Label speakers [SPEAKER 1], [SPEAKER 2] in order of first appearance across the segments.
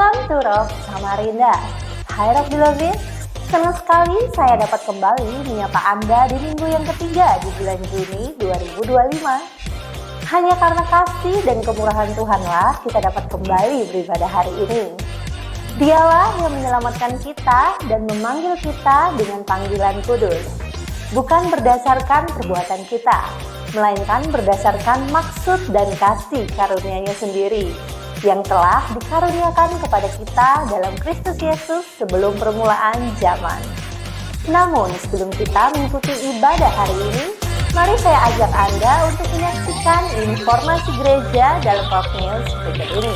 [SPEAKER 1] Welcome to Rock Samarinda. Hai Rock Beloved, senang sekali saya dapat kembali menyapa Anda di minggu yang ketiga di bulan Juni 2025. Hanya karena kasih dan kemurahan Tuhanlah kita dapat kembali beribadah hari ini. Dialah yang menyelamatkan kita dan memanggil kita dengan panggilan kudus. Bukan berdasarkan perbuatan kita, melainkan berdasarkan maksud dan kasih karunia-Nya sendiri yang telah dikaruniakan kepada kita dalam Kristus Yesus sebelum permulaan zaman. Namun sebelum kita mengikuti ibadah hari ini, mari saya ajak Anda untuk menyaksikan informasi gereja dalam Rock News berikut ini.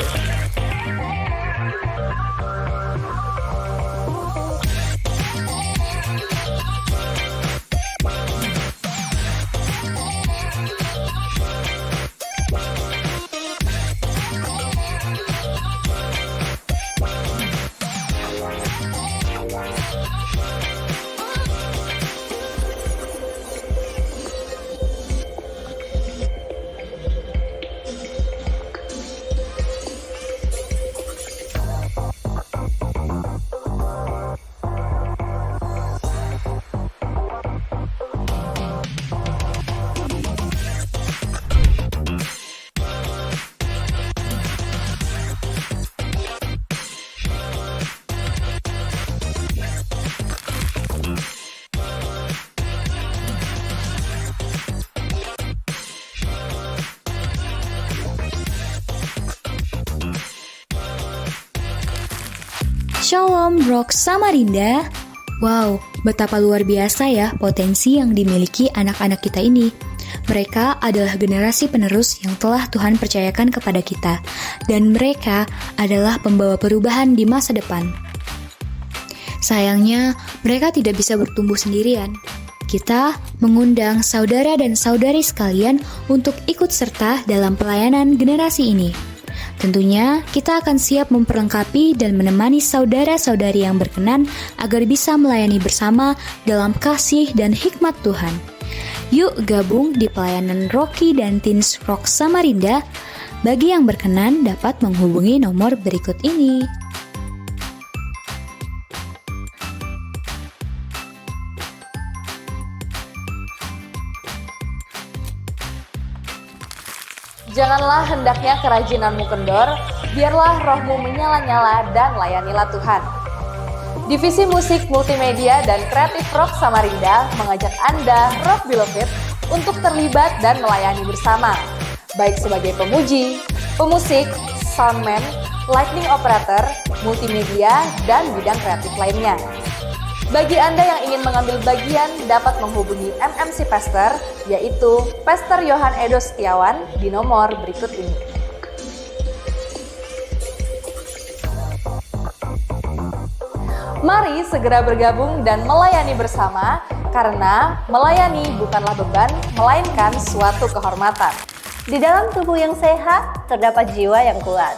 [SPEAKER 2] Shalom Rock Samarinda. Wow, betapa luar biasa ya potensi yang dimiliki anak-anak kita ini. Mereka adalah generasi penerus yang telah Tuhan percayakan kepada kita, dan mereka adalah pembawa perubahan di masa depan. Sayangnya, mereka tidak bisa bertumbuh sendirian. Kita mengundang saudara dan saudari sekalian untuk ikut serta dalam pelayanan generasi ini. Tentunya, kita akan siap memperlengkapi dan menemani saudara-saudari yang berkenan agar bisa melayani bersama dalam kasih dan hikmat Tuhan. Yuk gabung di pelayanan Rocky dan Teens Rock Samarinda. Bagi yang berkenan dapat menghubungi nomor berikut ini.
[SPEAKER 3] Janganlah hendaknya kerajinanmu kendor, biarlah rohmu menyala-nyala dan layanilah Tuhan. Divisi Musik Multimedia dan Kreatif Rock Samarinda mengajak Anda, Rock Beloved, untuk terlibat dan melayani bersama, baik sebagai pemuji, pemusik, soundman, lightning operator, multimedia, dan bidang kreatif lainnya. Bagi Anda yang ingin mengambil bagian, dapat menghubungi MMC Pastor, yaitu Pastor Yohan Edo Setiawan di nomor berikut ini. Mari segera bergabung dan melayani bersama, karena melayani bukanlah beban, melainkan suatu kehormatan.
[SPEAKER 1] Di dalam tubuh yang sehat, terdapat jiwa yang kuat.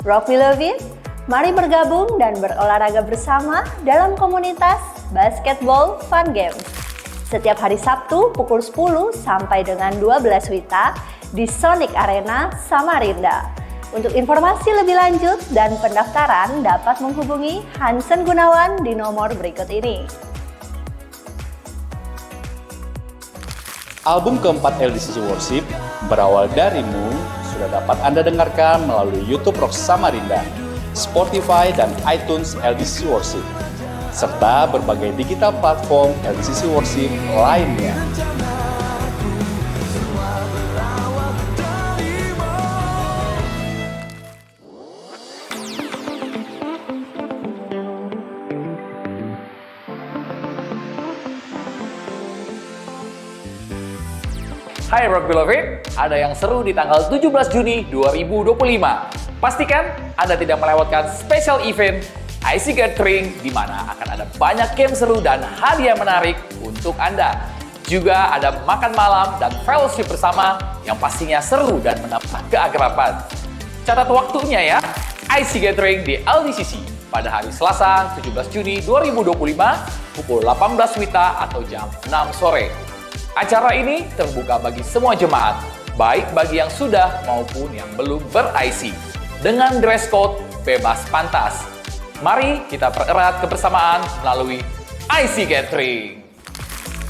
[SPEAKER 1] Rock Beloved, mari bergabung dan berolahraga bersama dalam komunitas Basketball Fun Games. Setiap hari Sabtu pukul 10 sampai dengan 12 WITA di Sonic Arena Samarinda. Untuk informasi lebih lanjut dan pendaftaran dapat menghubungi Hansen Gunawan di nomor berikut ini.
[SPEAKER 4] Album keempat LDCC Worship, Berawal Darimu, sudah dapat Anda dengarkan melalui YouTube Rock Samarinda, Spotify dan iTunes LDCC Worship, serta berbagai digital platform LDCC Worship lainnya.
[SPEAKER 5] Hai Rock Beloved, ada yang seru di tanggal 17 Juni 2025. Pastikan Anda tidak melewatkan special event IC Gathering, di mana akan ada banyak game seru dan hadiah menarik untuk Anda. Juga ada makan malam dan fellowship bersama yang pastinya seru dan menambah keakraban. Catat waktunya ya, IC Gathering di LDCC pada hari Selasa 17 Juni 2025 pukul 18 WITA atau jam 6 sore. Acara ini terbuka bagi semua jemaat, baik bagi yang sudah maupun yang belum ber-IC, dengan dress code bebas pantas. Mari kita pererat kebersamaan melalui IC Gathering.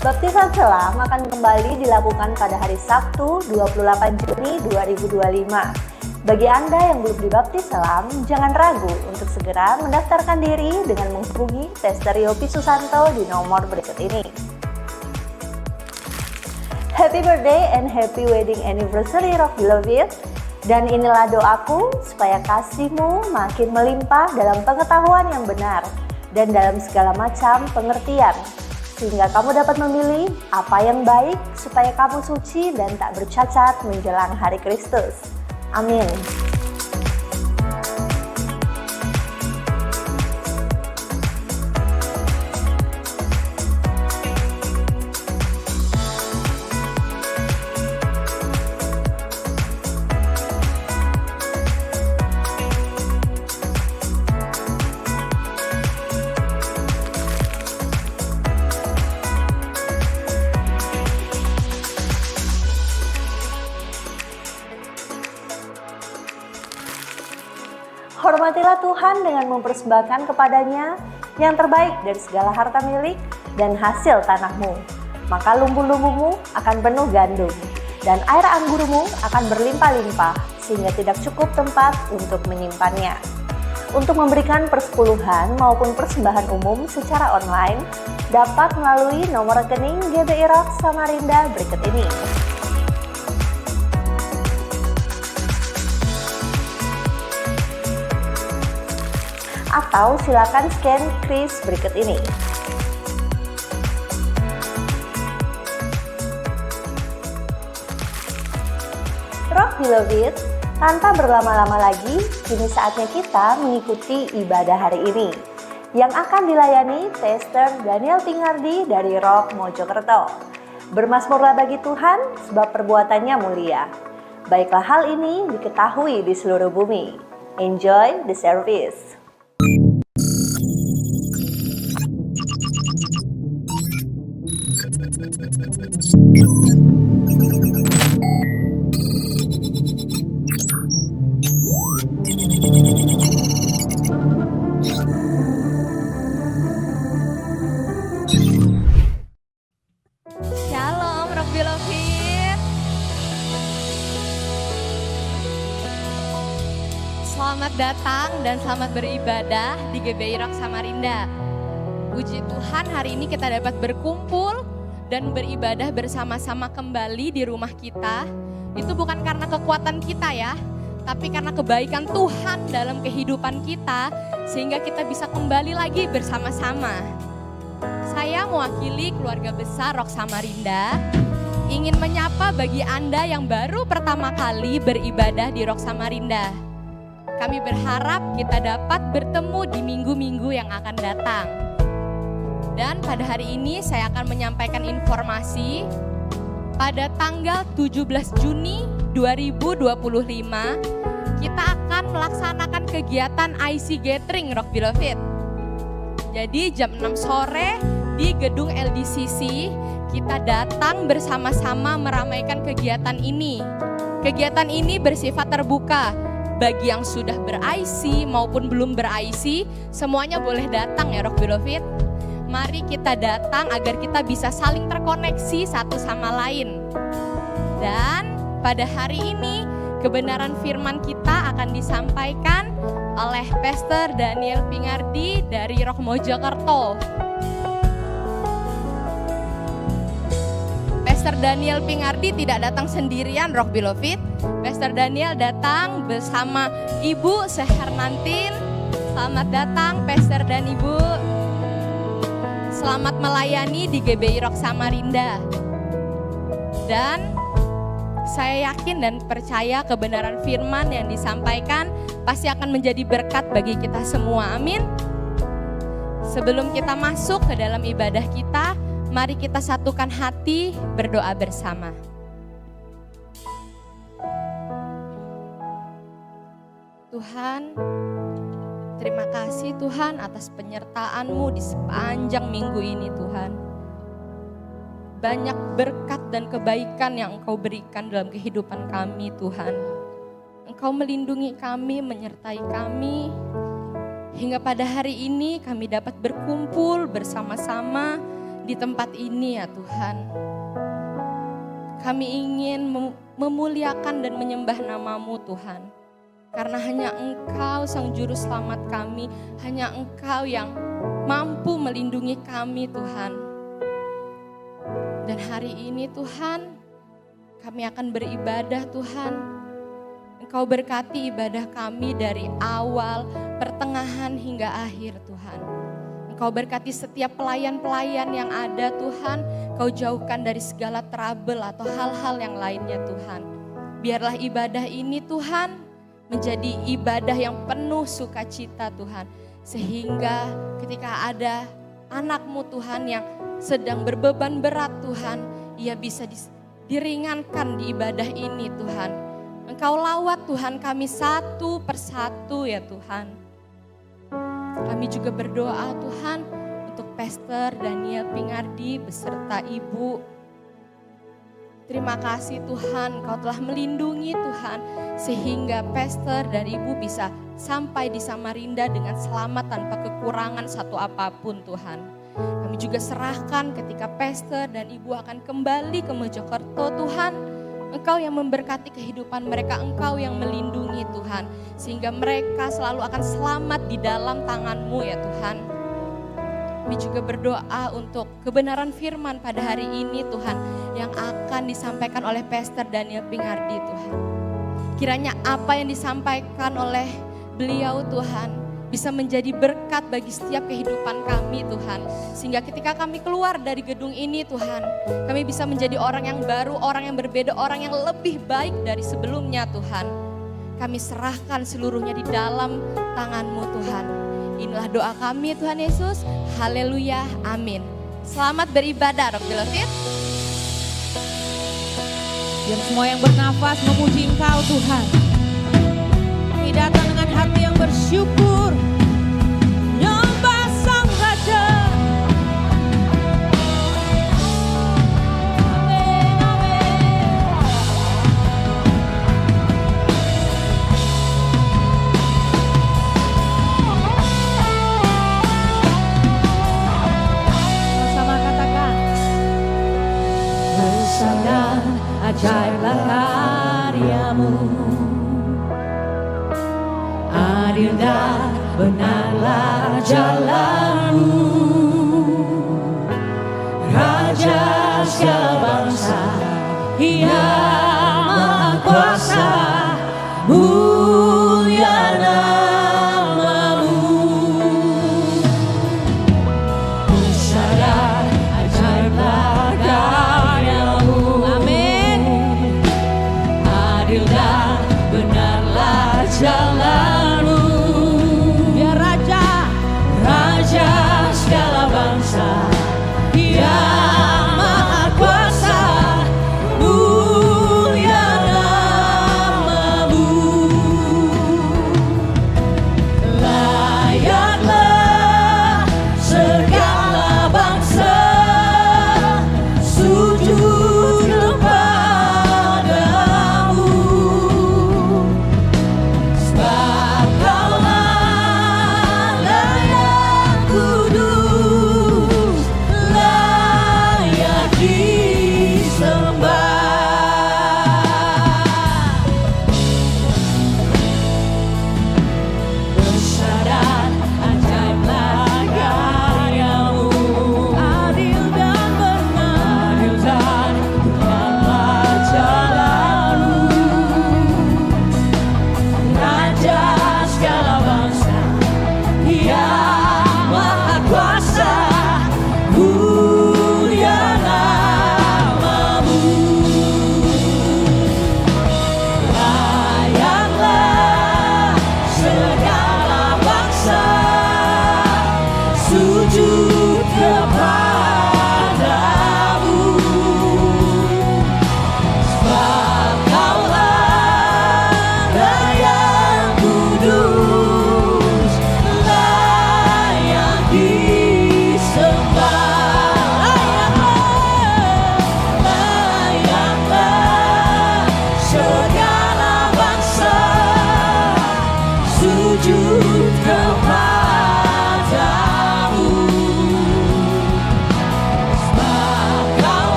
[SPEAKER 1] Baptisan selam akan kembali dilakukan pada hari Sabtu 28 Juni 2025. Bagi Anda yang belum dibaptis selam, jangan ragu untuk segera mendaftarkan diri dengan menghubungi Pastor Yopi Susanto di nomor berikut ini. Happy birthday and happy wedding anniversary Rock Beloved. Dan inilah doaku supaya kasihmu makin melimpah dalam pengetahuan yang benar dan dalam segala macam pengertian, sehingga kamu dapat memilih apa yang baik supaya kamu suci dan tak bercacat menjelang hari Kristus. Amin. Hormatilah Tuhan dengan mempersembahkan kepadanya yang terbaik dari segala harta milik dan hasil tanahmu. Maka lumbu-lumbumu akan penuh gandum, dan air anggurmu akan berlimpah-limpah, sehingga tidak cukup tempat untuk menyimpannya. Untuk memberikan persepuluhan maupun persembahan umum secara online, dapat melalui nomor rekening GBI Rock Samarinda berikut ini. Atau silakan scan kris berikut ini. Rock Beloved, tanpa berlama-lama lagi, kini saatnya kita mengikuti ibadah hari ini yang akan dilayani Pastor Daniel Pingardi dari Rock Mojokerto. Bermazmurlah bagi Tuhan sebab perbuatannya mulia. Baiklah hal ini diketahui di seluruh bumi. Enjoy the service.
[SPEAKER 6] Shalom Rock Beloved. Selamat datang dan selamat beribadah di GBI Rock Samarinda. Puji Tuhan, hari ini kita dapat berkumpul dan beribadah bersama-sama kembali di rumah kita. Itu bukan karena kekuatan kita ya, tapi karena kebaikan Tuhan dalam kehidupan kita, sehingga kita bisa kembali lagi bersama-sama. Saya mewakili keluarga besar Rock Samarinda, ingin menyapa bagi Anda yang baru pertama kali beribadah di Rock Samarinda. Kami berharap kita dapat bertemu di minggu-minggu yang akan datang. Dan pada hari ini saya akan menyampaikan informasi pada tanggal 17 Juni 2025 kita akan melaksanakan kegiatan IC Gathering Rock Beloved. Jadi jam 6 sore di gedung LDCC kita datang bersama-sama meramaikan kegiatan ini. Kegiatan ini bersifat terbuka bagi yang sudah ber-IC maupun belum ber-IC, semuanya boleh datang ya Rock Beloved. Mari kita datang agar kita bisa saling terkoneksi satu sama lain. Dan pada hari ini kebenaran firman kita akan disampaikan oleh Pastor Daniel Pingardi dari Rock Mojokerto. Pastor Daniel Pingardi tidak datang sendirian Rock Beloved. Pastor Daniel datang bersama Ibu Sehernantin. Selamat datang Pastor dan Ibu. Selamat melayani di GBI Rock Samarinda. Dan saya yakin dan percaya kebenaran firman yang disampaikan pasti akan menjadi berkat bagi kita semua. Amin. Sebelum kita masuk ke dalam ibadah kita, mari kita satukan hati berdoa bersama. Tuhan, terima kasih Tuhan atas penyertaan-Mu di sepanjang minggu ini Tuhan. Banyak berkat dan kebaikan yang Engkau berikan dalam kehidupan kami Tuhan. Engkau melindungi kami, menyertai kami, hingga pada hari ini kami dapat berkumpul bersama-sama di tempat ini ya Tuhan. Kami ingin memuliakan dan menyembah nama-Mu Tuhan. Karena hanya Engkau Sang Juru Selamat kami, hanya Engkau yang mampu melindungi kami Tuhan. Dan hari ini Tuhan, kami akan beribadah Tuhan. Engkau berkati ibadah kami dari awal, pertengahan hingga akhir Tuhan. Engkau berkati setiap pelayan-pelayan yang ada Tuhan. Kau jauhkan dari segala trouble atau hal-hal yang lainnya Tuhan. Biarlah ibadah ini Tuhan menjadi ibadah yang penuh sukacita Tuhan. Sehingga ketika ada anak-Mu Tuhan yang sedang berbeban berat Tuhan, ia bisa diringankan di ibadah ini Tuhan. Engkau lawat Tuhan kami satu persatu ya Tuhan. Kami juga berdoa Tuhan untuk Pastor Daniel Pingardi beserta Ibu. Terima kasih Tuhan, Engkau telah melindungi Tuhan sehingga Pastor dan Ibu bisa sampai di Samarinda dengan selamat tanpa kekurangan satu apapun Tuhan. Kami juga serahkan ketika Pastor dan Ibu akan kembali ke Mojokerto Tuhan. Engkau yang memberkati kehidupan mereka, Engkau yang melindungi Tuhan. Sehingga mereka selalu akan selamat di dalam tangan-Mu ya Tuhan. Kami juga berdoa untuk kebenaran firman pada hari ini Tuhan, yang akan disampaikan oleh Pastor Daniel Pingardi Tuhan. Kiranya apa yang disampaikan oleh beliau Tuhan, bisa menjadi berkat bagi setiap kehidupan kami Tuhan. Sehingga ketika kami keluar dari gedung ini Tuhan, kami bisa menjadi orang yang baru, orang yang berbeda, orang yang lebih baik dari sebelumnya Tuhan. Kami serahkan seluruhnya di dalam tangan-Mu Tuhan. Inilah doa kami Tuhan Yesus. Haleluya, amin. Selamat beribadah Rock Beloved.
[SPEAKER 7] Biar semua yang bernafas memuji Engkau Tuhan. Kami datang dengan hati yang bersyukur, nyembah Sang Raja. Amin, amin. Sama katakan, bersabda ajaiblah karya-Mu, adil dan benarlah jalan-Mu, Raja segala bangsa, Ia Maha Kuasa, mulia nama-Mu. Bersabda ajaiblah karya-Mu, amin, adil dan benarlah jalan-Mu, ya Raja segala bangsa, Ia Maha Kuasa, mulia nama-Mu. Layaklah segala bangsa sujud kepada-Mu, sebab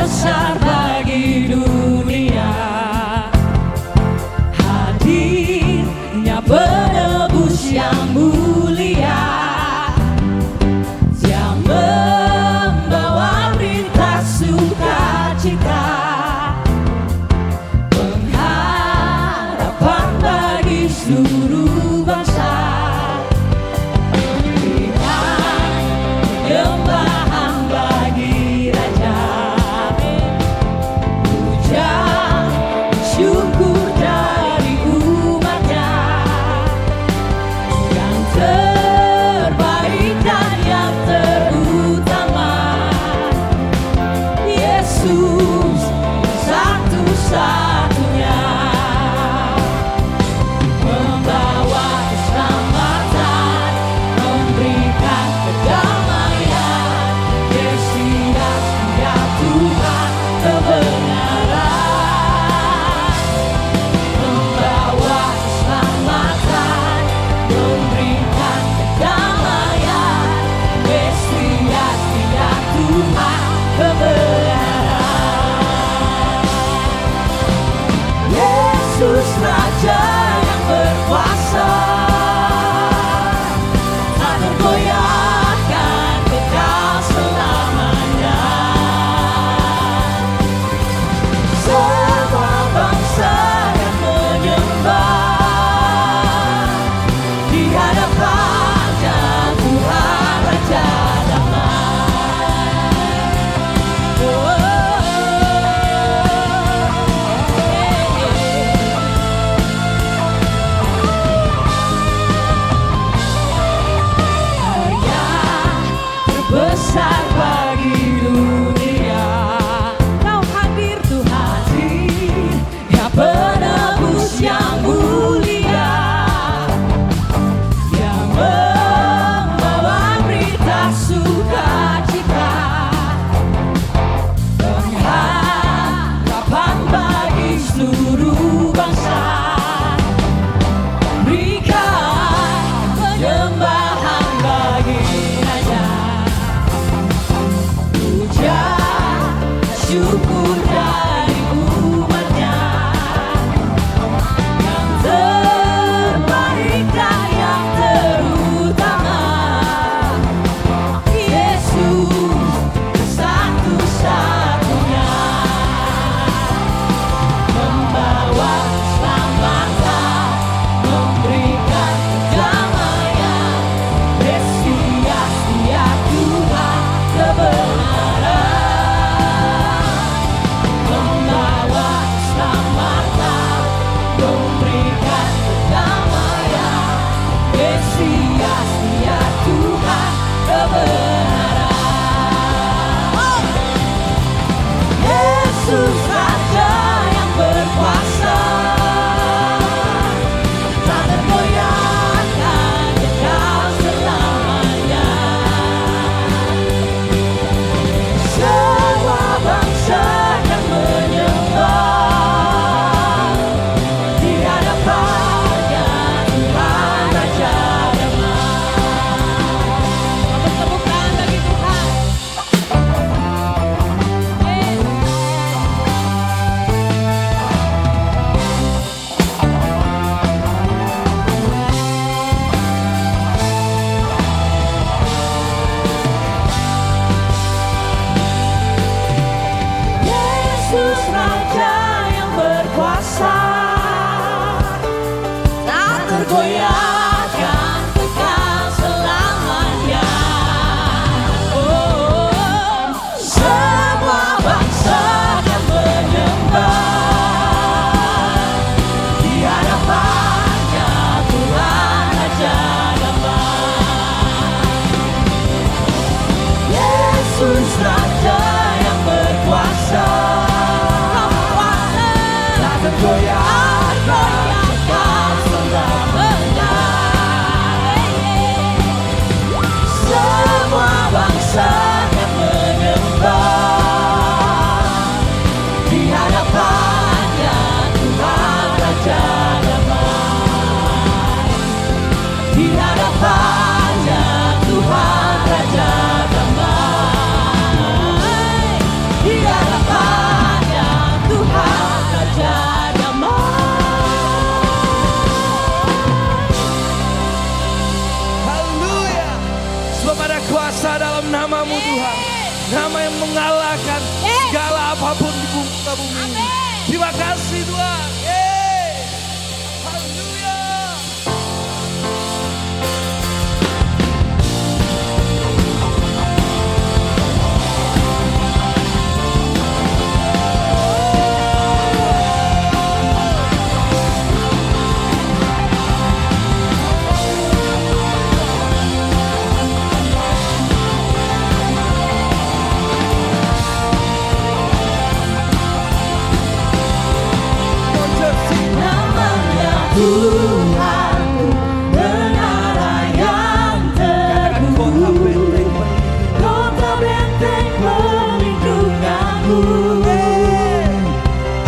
[SPEAKER 7] besar bagi dunia. Hadirnya penebus yang mulia, yang membawa berita sukacita, pengharapan bagi seluruh bangsa. Penyembahan bagi Raja, puja syukur dari umatnya, yang terbaik dan yang terutama, Yesus satu-satunya, membawa keselamatan, memberikan kedamaian, Mesias Dia Tuhan kebenaran, membawa keselamatan, memberikan kedamaian, Mesias Dia Tuhan kebenaran.
[SPEAKER 8] kalahkan segala apapun di muka bumi ini. Terima kasih Tuhan. Haleluya.
[SPEAKER 7] Tuhanku, menara yang teguh, kota benteng perlindunganku,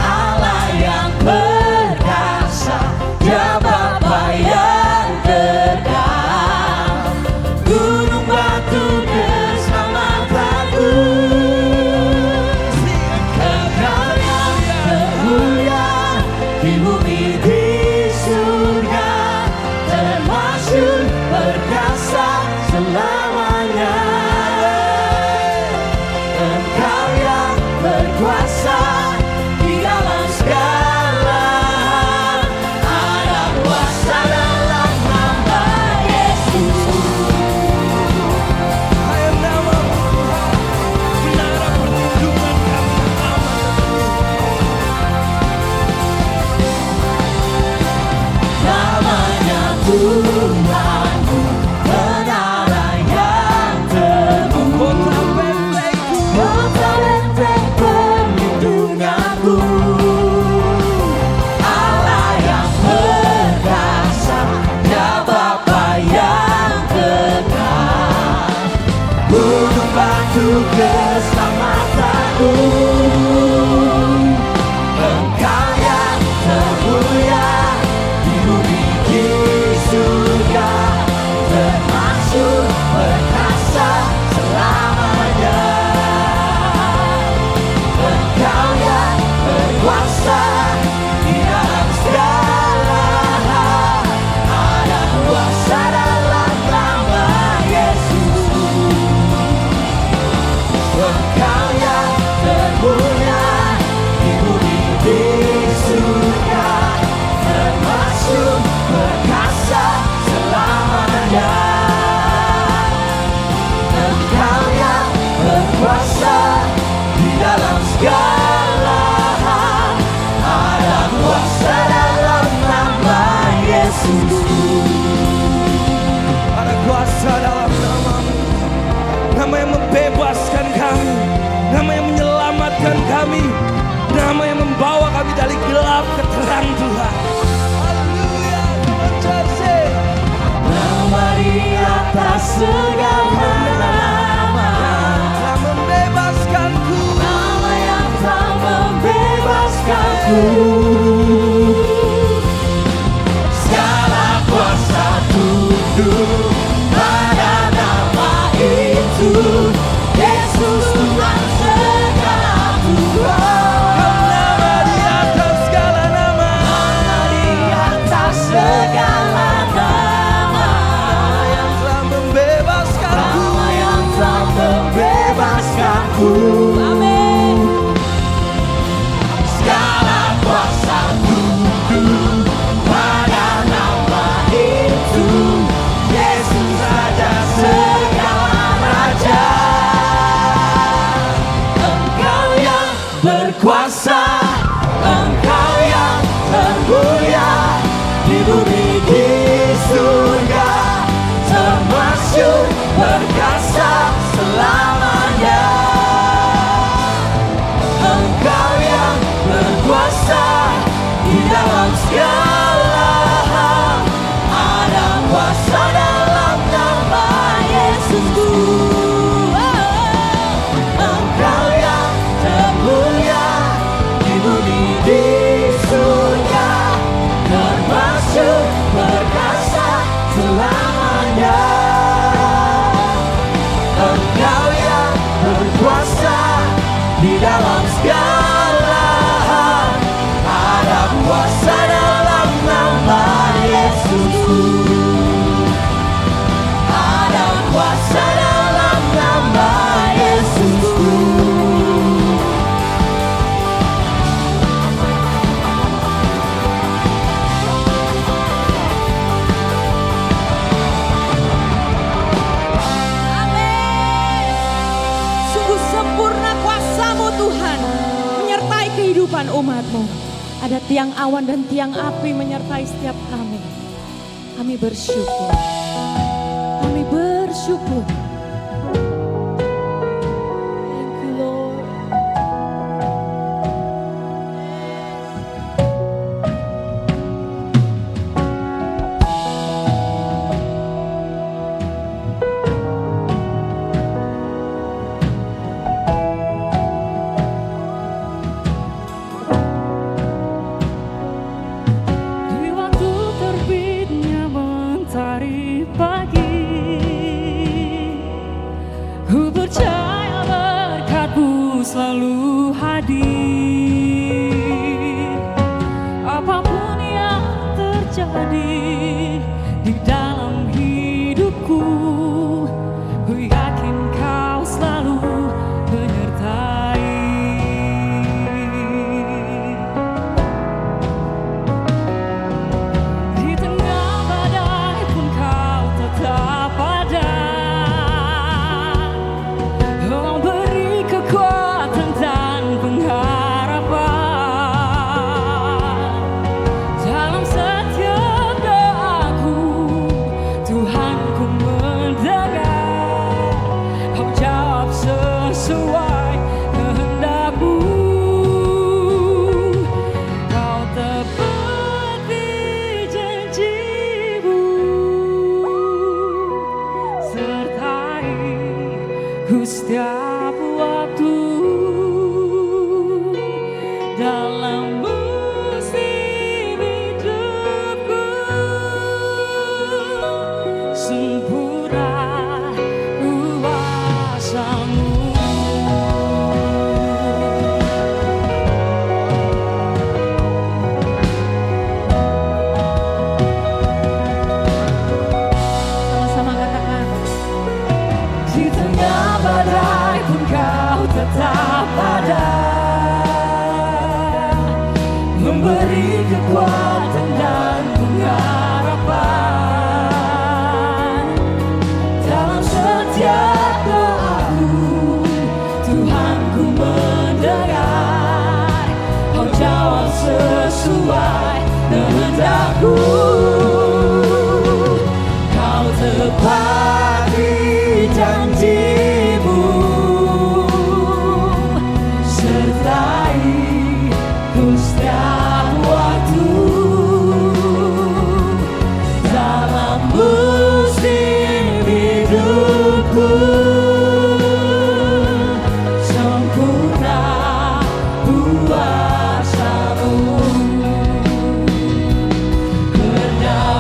[SPEAKER 7] Allah yang perkasa, Dia Bapa yang kekal, gunung batu keselamatanku, Engkau yang termulia di bumi di surga, termasyhur perkasa selamanya. Engkau yang berkuasa di dalam segala hal, ada kuasa dalam nama Yesus.
[SPEAKER 8] Hai namamu Tuhan, menara perlindungan kami
[SPEAKER 7] Namanya Tuhanku, menara yang teguh, kota benteng perlindunganku, Allah yang perkasa, Dia Bapa yang kekal, gunung batu keselamatanku, Engkau yang termulia di bumi di surga, termasyhur perkasa selamanya. Engkau yang berkuasa di dalam segala hal, ada kuasa dalam nama Yesus. Engkau yang termulia di bumi di surga, termasyhur perkasa selamanya. Engkau yang berkuasa di dalam segala hal, ada kuasa dalam nama Yesus.
[SPEAKER 8] Ada kuasa dalam namamu, nama yang membebaskan kami, nama yang menyelamatkan kami, nama yang membawa kami dari gelap ke terang Tuhan. Haleluya, Tuhan kasih.
[SPEAKER 7] Nama di atas segala nama,
[SPEAKER 8] Telah membebaskanku,
[SPEAKER 7] nama yang telah membebaskanku. Segala kuasa tunduk pada nama itu, Yesus Tuhan segala Tuhan.
[SPEAKER 8] nama di atas segala nama.
[SPEAKER 7] Nama di atas segala nama,
[SPEAKER 8] Yang telah membebaskanku,
[SPEAKER 7] nama yang telah membebaskanku. Amin. Segala kuasa tunduk pada nama itu, Yesus Raja segala raja. Engkau yang berkuasa, Engkau yang termulia di bumi di surga, termasyhur perkasa selamanya. Engkau yang berkuasa di dalam segala hal, ada kuasa dalam nama Yesus. Engkau yang termulia di bumi di surga, termasyhur perkasa selamanya. Engkau yang berkuasa di dalam segala hal, ada kuasa dalam nama Yesus. Ada kuasa dalam nama Yesus. kehidupan umat-Mu. Ada tiang awan dan tiang api menyertai setiap kami. Kami bersyukur. Kami bersyukur. Thank you, Lord. Di waktu terbitnya mentari pagi, ku percaya berkat-Mu selalu hadir. Apapun yang terjadi di dalam hidupku, ku yakin Kau selalu menyertai. Di tengah badai pun Kau tetap ada, memberi kekuatan dan pengharapan. Dalam setiap doaku, Tuhan ku mendengar. Kau jawab sesuai kehendak-Mu. Kau tepati janji-Mu, sertai ku setiap waktu. Dalam musim hidupku, sempurna kuasa-Mu. Sama-sama katakan. Di tengah badai pun Kau tetap ada, memberi kekuatan dan pengharapan. Dalam setiap doaku, Tuhan ku mendengar. Kau jawab sesuai kehendak-Mu. Kau tepati janji-Mu, sertai ku setiap waktu. Dalam musim hidupku, sempurna kuasa-Mu. Berdaulat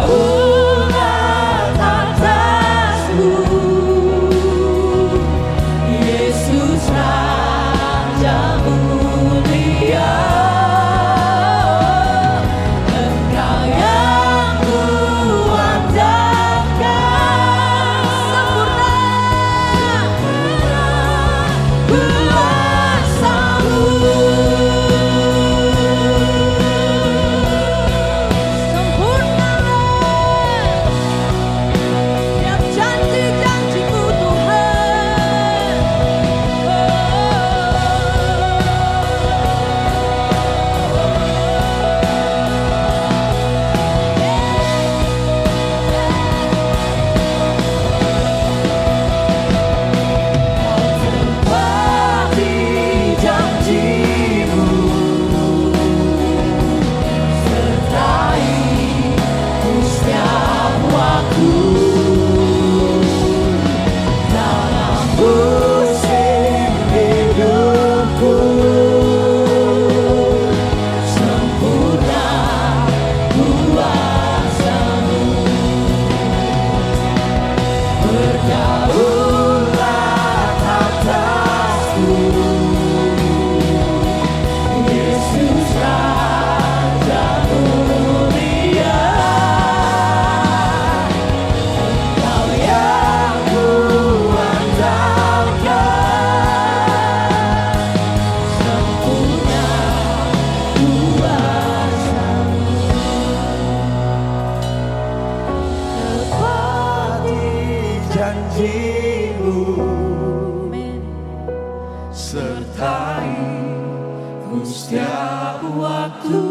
[SPEAKER 8] setiap waktu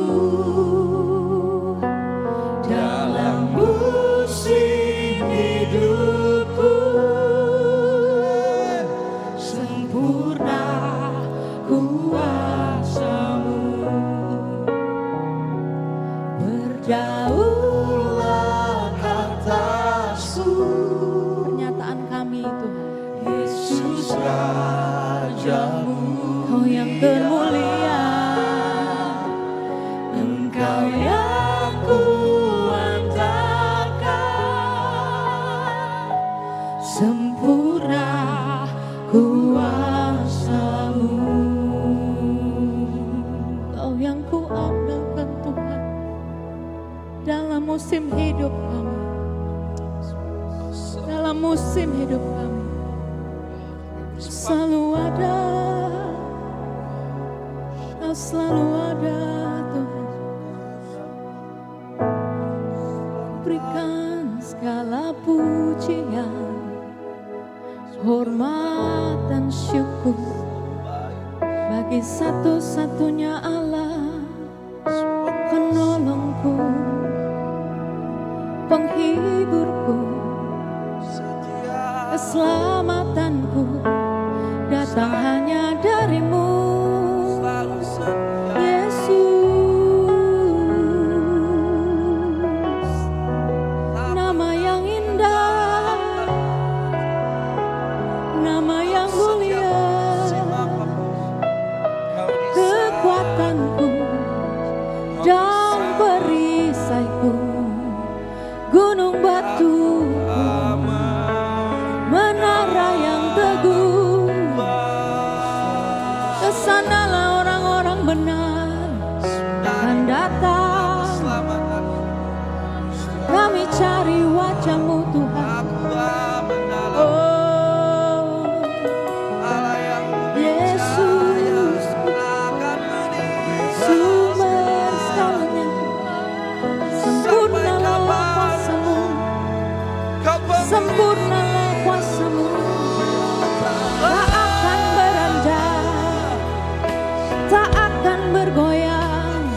[SPEAKER 8] dalam musim hidupku. Sempurna kuasa-Mu, berdaulat atasku.
[SPEAKER 7] Pernyataan kami Tuhan,
[SPEAKER 8] Yesus Raja-Mu,
[SPEAKER 7] Kau yang termulia,
[SPEAKER 8] Engkau yang kuandalkan.
[SPEAKER 7] sempurna kuasa-Mu. Kau yang kuandalkan Tuhan dalam musim hidup kami, dalam musim hidup kami. Selalu ada, Kau selalu ada Tuhan. Berikan segala pujian, hormat dan syukur bagi satu-satunya Allah, penolongku, penghiburku, keselamatanku datang hanya dari-Mu, Yesus. Nama yang indah, nama yang mulia, kekuatanku dan perisaiku, gunung batuku, menara yang teguh. Kesanalah orang-orang benar akan datang. Kami cari wajah-Mu Tuhan. Oh Yesus, sumber segalanya, sempurnalah kuasa-Mu, sempurnalah kuasa-Mu. Tak akan beranjak, tak akan bergoyang,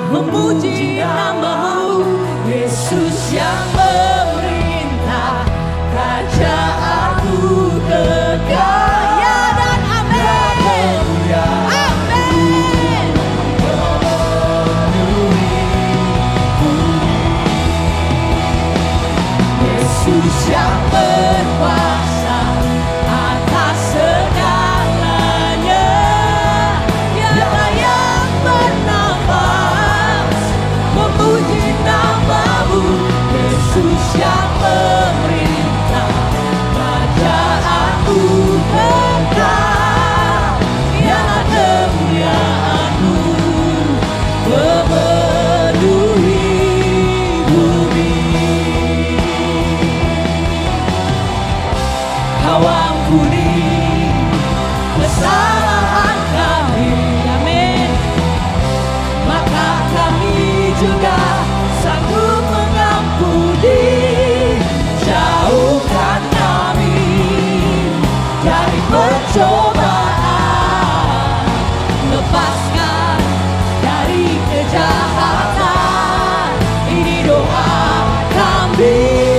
[SPEAKER 7] memuji nama-Mu, Yesus yang memerintah kerajaanmu kekal. Ya dan amin. Amin. Yesus yang berkuasa atas segalanya, Dialah yang bernafas memuji nama-Mu, Yesus yang memerintah kerajaanmu kekal. Dialah kemuliaan-Mu memenuhi bumi. Kau ampuni kesalahan kami, amin. Maka kami juga sanggup mengampuni. Jauhkan kami dari pencobaan, lepaskan dari kejahatan. Ini doa kami.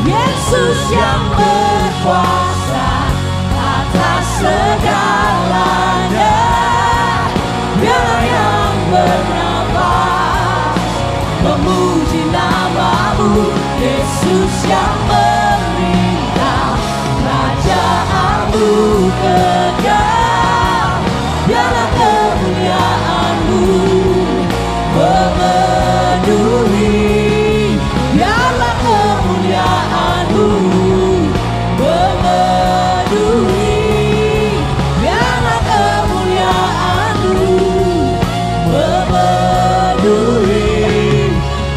[SPEAKER 7] Yesus yang berkuasa atas segalanya, Dialah yang bernafas memuji nama-Mu, Yesus yang memerintah kerajaanmu kekal. Dialah kemuliaan-Mu memenuhi. Dialah kemuliaan-Mu memenuhi. Dialah kemuliaan-Mu memenuhi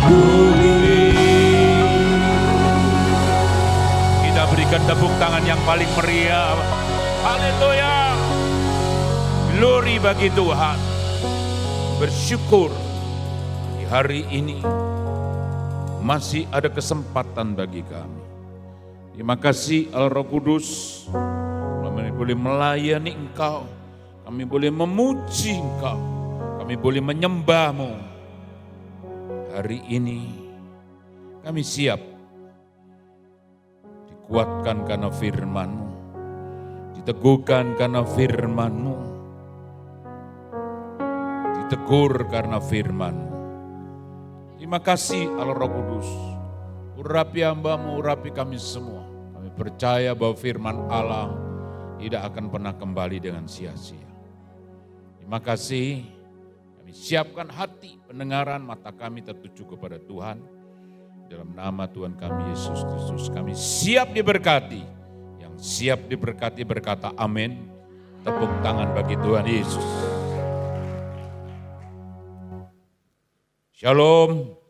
[SPEAKER 7] bumi.
[SPEAKER 9] Kita berikan tepuk tangan yang paling meriah. Haleluya. Glory bagi Tuhan. Bersyukur di hari ini masih ada kesempatan bagi kami. Terima kasih Allah Roh Kudus, kami boleh melayani Engkau, kami boleh memuji Engkau, kami boleh menyembah-Mu. Hari ini kami siap dikuatkan karena firman-Mu, diteguhkan karena firman-Mu, ditegur karena firman-Mu. Terima kasih Allah Roh Kudus, urapi hamba-Mu, urapi kami semua. Kami percaya bahwa firman Allah tidak akan pernah kembali dengan sia-sia. Terima kasih, kami siapkan hati, pendengaran, mata kami tertuju kepada Tuhan. Dalam nama Tuhan kami Yesus Kristus, kami siap diberkati. Yang siap diberkati berkata amin. Tepuk tangan bagi Tuhan Yesus. Shalom.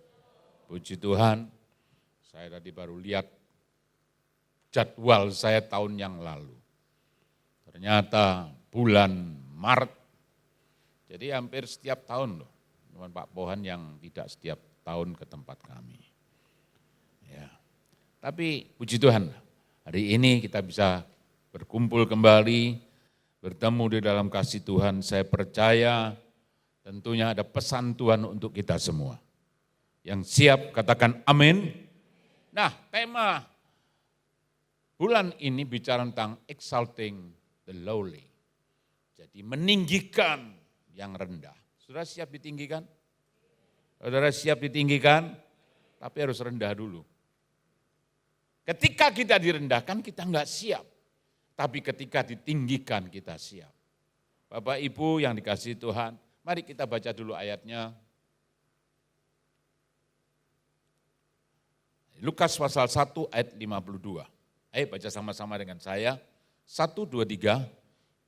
[SPEAKER 9] Puji Tuhan, saya tadi baru lihat jadwal saya tahun yang lalu. Ternyata bulan Maret, jadi hampir setiap tahun loh. Cuma Pak Pohan yang tidak setiap tahun ke tempat kami. Ya. Tapi puji Tuhan, hari ini kita bisa berkumpul kembali, bertemu di dalam kasih Tuhan. Saya percaya tentunya ada pesan Tuhan untuk kita semua. Yang siap katakan amin. Nah, tema bulan ini bicara tentang exalting the lowly. Jadi meninggikan yang rendah. Saudara siap ditinggikan? Saudara siap ditinggikan? Tapi harus rendah dulu. Ketika kita direndahkan kita enggak siap. Tapi ketika ditinggikan kita siap. Bapak Ibu yang dikasihi Tuhan, mari kita baca dulu ayatnya. Lukas pasal 1 ayat 52. Ayo baca sama-sama dengan saya. 1, 2, 3.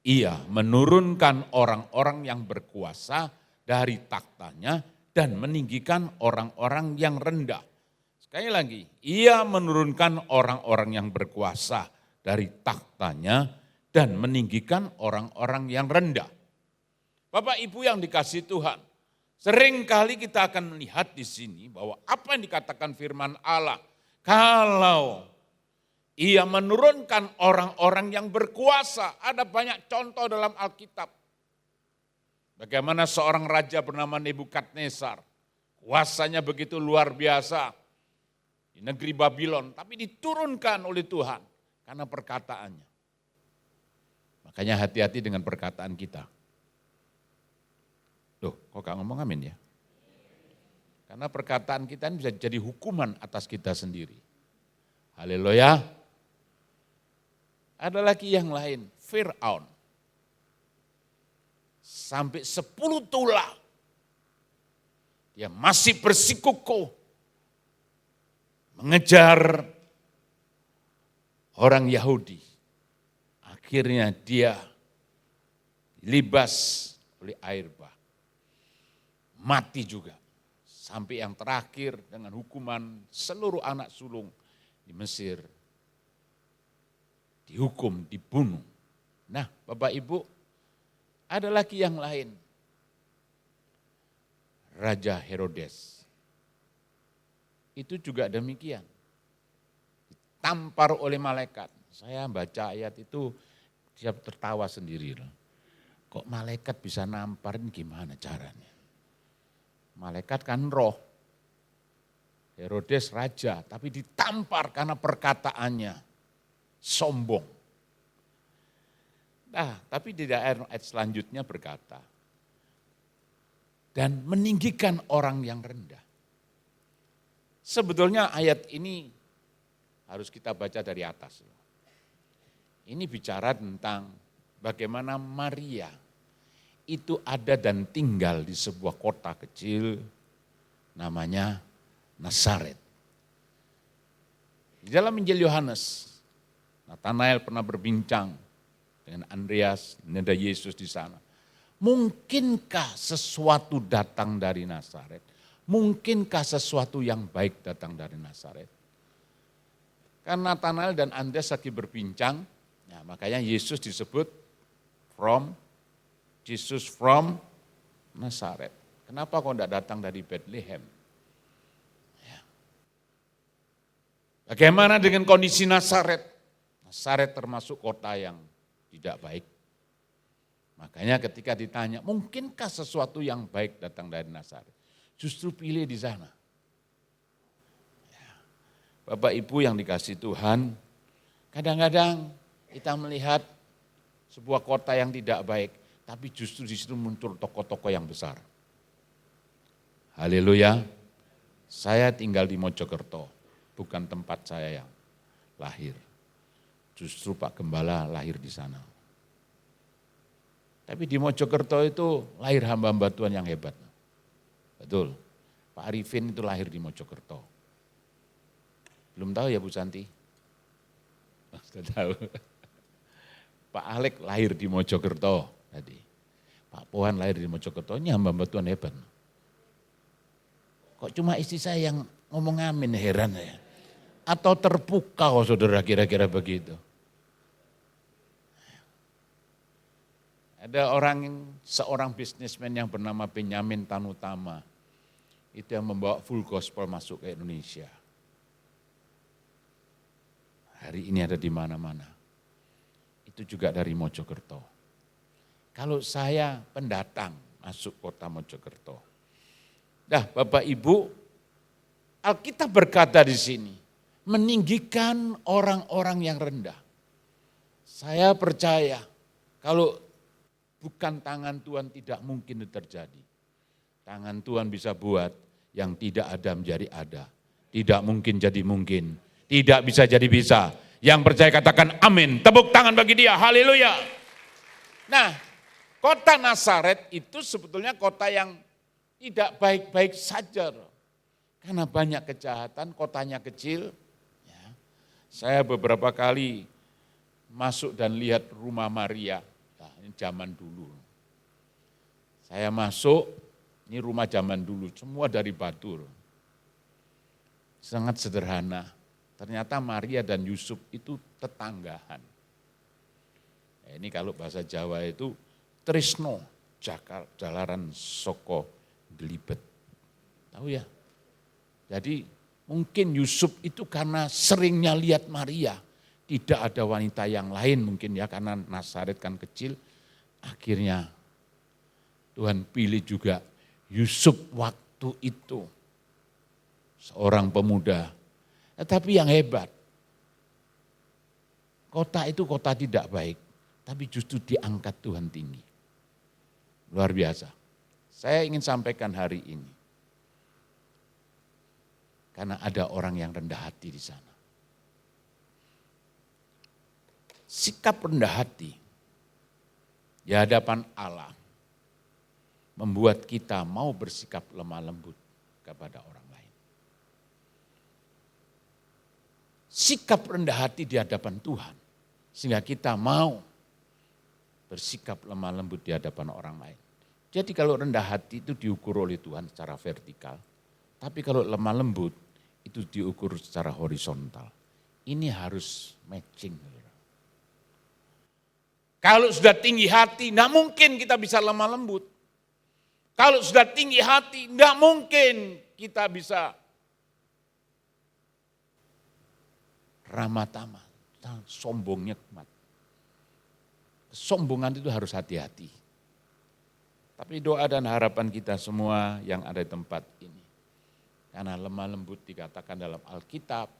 [SPEAKER 9] Ia menurunkan orang-orang yang berkuasa dari taktanya dan meninggikan orang-orang yang rendah. Sekali lagi, ia menurunkan orang-orang yang berkuasa dari taktanya dan meninggikan orang-orang yang rendah. Bapak Ibu yang dikasihi Tuhan, seringkali kita akan melihat di sini bahwa apa yang dikatakan firman Allah, kalau ia menurunkan orang-orang yang berkuasa. Ada banyak contoh dalam Alkitab. Bagaimana seorang raja bernama Nebukadnezar. Kuasanya begitu luar biasa di negeri Babylon. Tapi diturunkan oleh Tuhan karena perkataannya. Makanya hati-hati dengan perkataan kita. Loh, kok gak ngomong amin ya? Karena perkataan kita ini bisa jadi hukuman atas kita sendiri. Haleluya. Ada lagi yang lain, Fir'aun. Sampai 10 tulah. Dia masih bersikukuh mengejar orang Yahudi. Akhirnya dia dilibas oleh air bah. Mati juga. Sampai yang terakhir dengan hukuman seluruh anak sulung di Mesir. Dihukum, dibunuh. Nah, Bapak Ibu, ada lagi yang lain. Raja Herodes. Itu juga demikian. Ditampar oleh malaikat. Saya baca ayat itu, siap tertawa sendiri. Kok malaikat bisa namparin, gimana caranya? Malaikat kan roh. Herodes raja, tapi ditampar karena perkataannya. Sombong. Nah, tapi di ayat selanjutnya berkata, dan meninggikan orang yang rendah. Sebetulnya ayat ini harus kita baca dari atas. Ini bicara tentang bagaimana Maria itu ada dan tinggal di sebuah kota kecil namanya Nazaret. Di dalam Injil Yohanes, Nathanael pernah berbincang dengan Andreas, ada Yesus di sana. Mungkinkah sesuatu datang dari Nazaret? Mungkinkah sesuatu yang baik datang dari Nazaret? Karena Nathanael dan Andreas lagi berbincang, ya makanya Yesus disebut Jesus from Nazaret. Kenapa kok tidak datang dari Bethlehem? Ya. Bagaimana dengan kondisi Nazaret? Nazaret termasuk kota yang tidak baik. Makanya ketika ditanya, mungkinkah sesuatu yang baik datang dari Nazaret? Justru pilih di sana. Ya. Bapak Ibu yang dikasihi Tuhan, kadang-kadang kita melihat sebuah kota yang tidak baik, tapi justru di situ muncul tokoh-tokoh yang besar. Haleluya. Saya tinggal di Mojokerto, bukan tempat saya yang lahir. Justru Pak Gembala lahir di sana. Tapi di Mojokerto itu lahir hamba-hamba Tuhan yang hebat. Betul. Pak Arifin itu lahir di Mojokerto. Belum tahu ya Bu Santi? Sudah tahu. Pak Alek lahir di Mojokerto tadi. Pak Pohan lahir di Mojokerto. Ini hamba-hamba Tuhan hebat. Kok cuma istri saya yang ngomong amin, heran ya. Atau terpukau saudara kira-kira begitu. Ada seorang bisnismen yang bernama Benyamin Tanutama. Itu yang membawa full gospel masuk ke Indonesia. Hari ini ada di mana-mana. Itu juga dari Mojokerto. Kalau saya pendatang masuk kota Mojokerto. Dah Bapak Ibu, Alkitab berkata di sini, meninggikan orang-orang yang rendah. Saya percaya kalau bukan tangan Tuhan tidak mungkin itu terjadi. Tangan Tuhan bisa buat yang tidak ada menjadi ada. Tidak mungkin jadi mungkin. Tidak bisa jadi bisa. Yang percaya katakan amin. Tepuk tangan bagi dia. Haleluya. Nah, kota Nazaret itu sebetulnya kota yang tidak baik-baik saja. Karena banyak kejahatan, kotanya kecil. Ya. Saya beberapa kali masuk dan lihat rumah Maria. Nah, zaman dulu. Saya masuk, ini rumah zaman dulu, semua dari batu. Sangat sederhana. Ternyata Maria dan Yusuf itu tetanggahan. Ini kalau bahasa Jawa itu tresno, jalaran soko gelibet. Tahu ya? Jadi mungkin Yusuf itu karena seringnya lihat Maria, tidak ada wanita yang lain mungkin ya, karena Nazaret kan kecil, akhirnya Tuhan pilih juga Yusuf waktu itu. Seorang pemuda, tetapi yang hebat, kota itu kota tidak baik, tapi justru diangkat Tuhan tinggi. Luar biasa. Saya ingin sampaikan hari ini, karena ada orang yang rendah hati di sana. Sikap rendah hati di hadapan Allah membuat kita mau bersikap lemah lembut kepada orang lain. Sikap rendah hati di hadapan Tuhan sehingga kita mau bersikap lemah lembut di hadapan orang lain. Jadi kalau rendah hati itu diukur oleh Tuhan secara vertikal, tapi kalau lemah lembut itu diukur secara horizontal. Ini harus matching. Kalau sudah tinggi hati, tidak mungkin kita bisa lemah lembut. Kalau sudah tinggi hati, tidak mungkin kita bisa ramah tamah, sombongnya kuat. Kesombongan itu harus hati-hati. Tapi doa dan harapan kita semua yang ada di tempat ini, karena lemah lembut dikatakan dalam Alkitab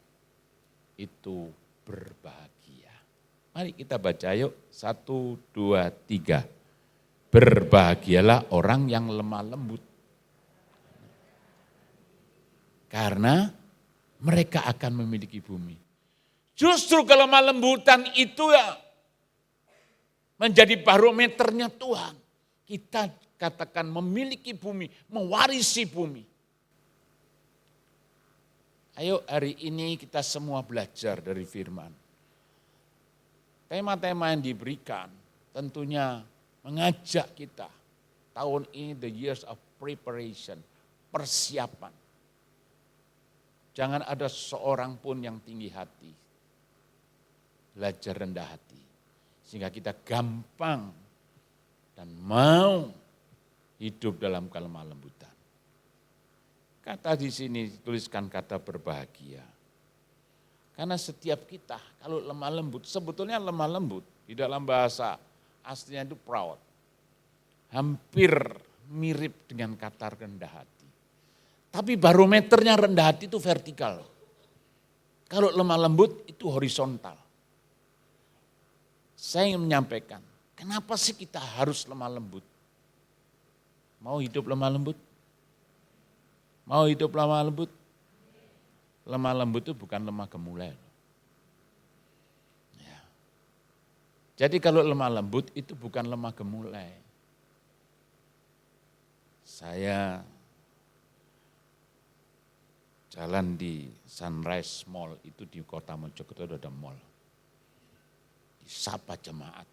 [SPEAKER 9] itu berbahagia. Mari kita baca yuk, 1, 2, 3. Berbahagialah orang yang lemah lembut. Karena mereka akan memiliki bumi. Justru kelemah lembutan itu ya menjadi barometernya Tuhan. Kita katakan memiliki bumi, mewarisi bumi. Ayo hari ini kita semua belajar dari firman. Tema-tema yang diberikan tentunya mengajak kita. Tahun ini the years of preparation, persiapan. Jangan ada seorang pun yang tinggi hati. Belajar rendah hati. Sehingga kita gampang dan mau hidup dalam kelemah lembutan. Kata di sini tuliskan kata berbahagia. Karena setiap kita kalau lemah lembut, sebetulnya lemah lembut di dalam bahasa aslinya itu proud. Hampir mirip dengan kata rendah hati. Tapi barometernya rendah hati itu vertikal. Kalau lemah lembut itu horizontal. Saya ingin menyampaikan, kenapa sih kita harus lemah lembut? Mau hidup lemah lembut? Mau hidup lemah lembut? Lemah lembut itu bukan lemah gemulai. Ya. Jadi kalau lemah lembut itu bukan lemah gemulai. Saya jalan di Sunrise Mall, itu di kota Mojokerto ada mall. Disapa jemaat.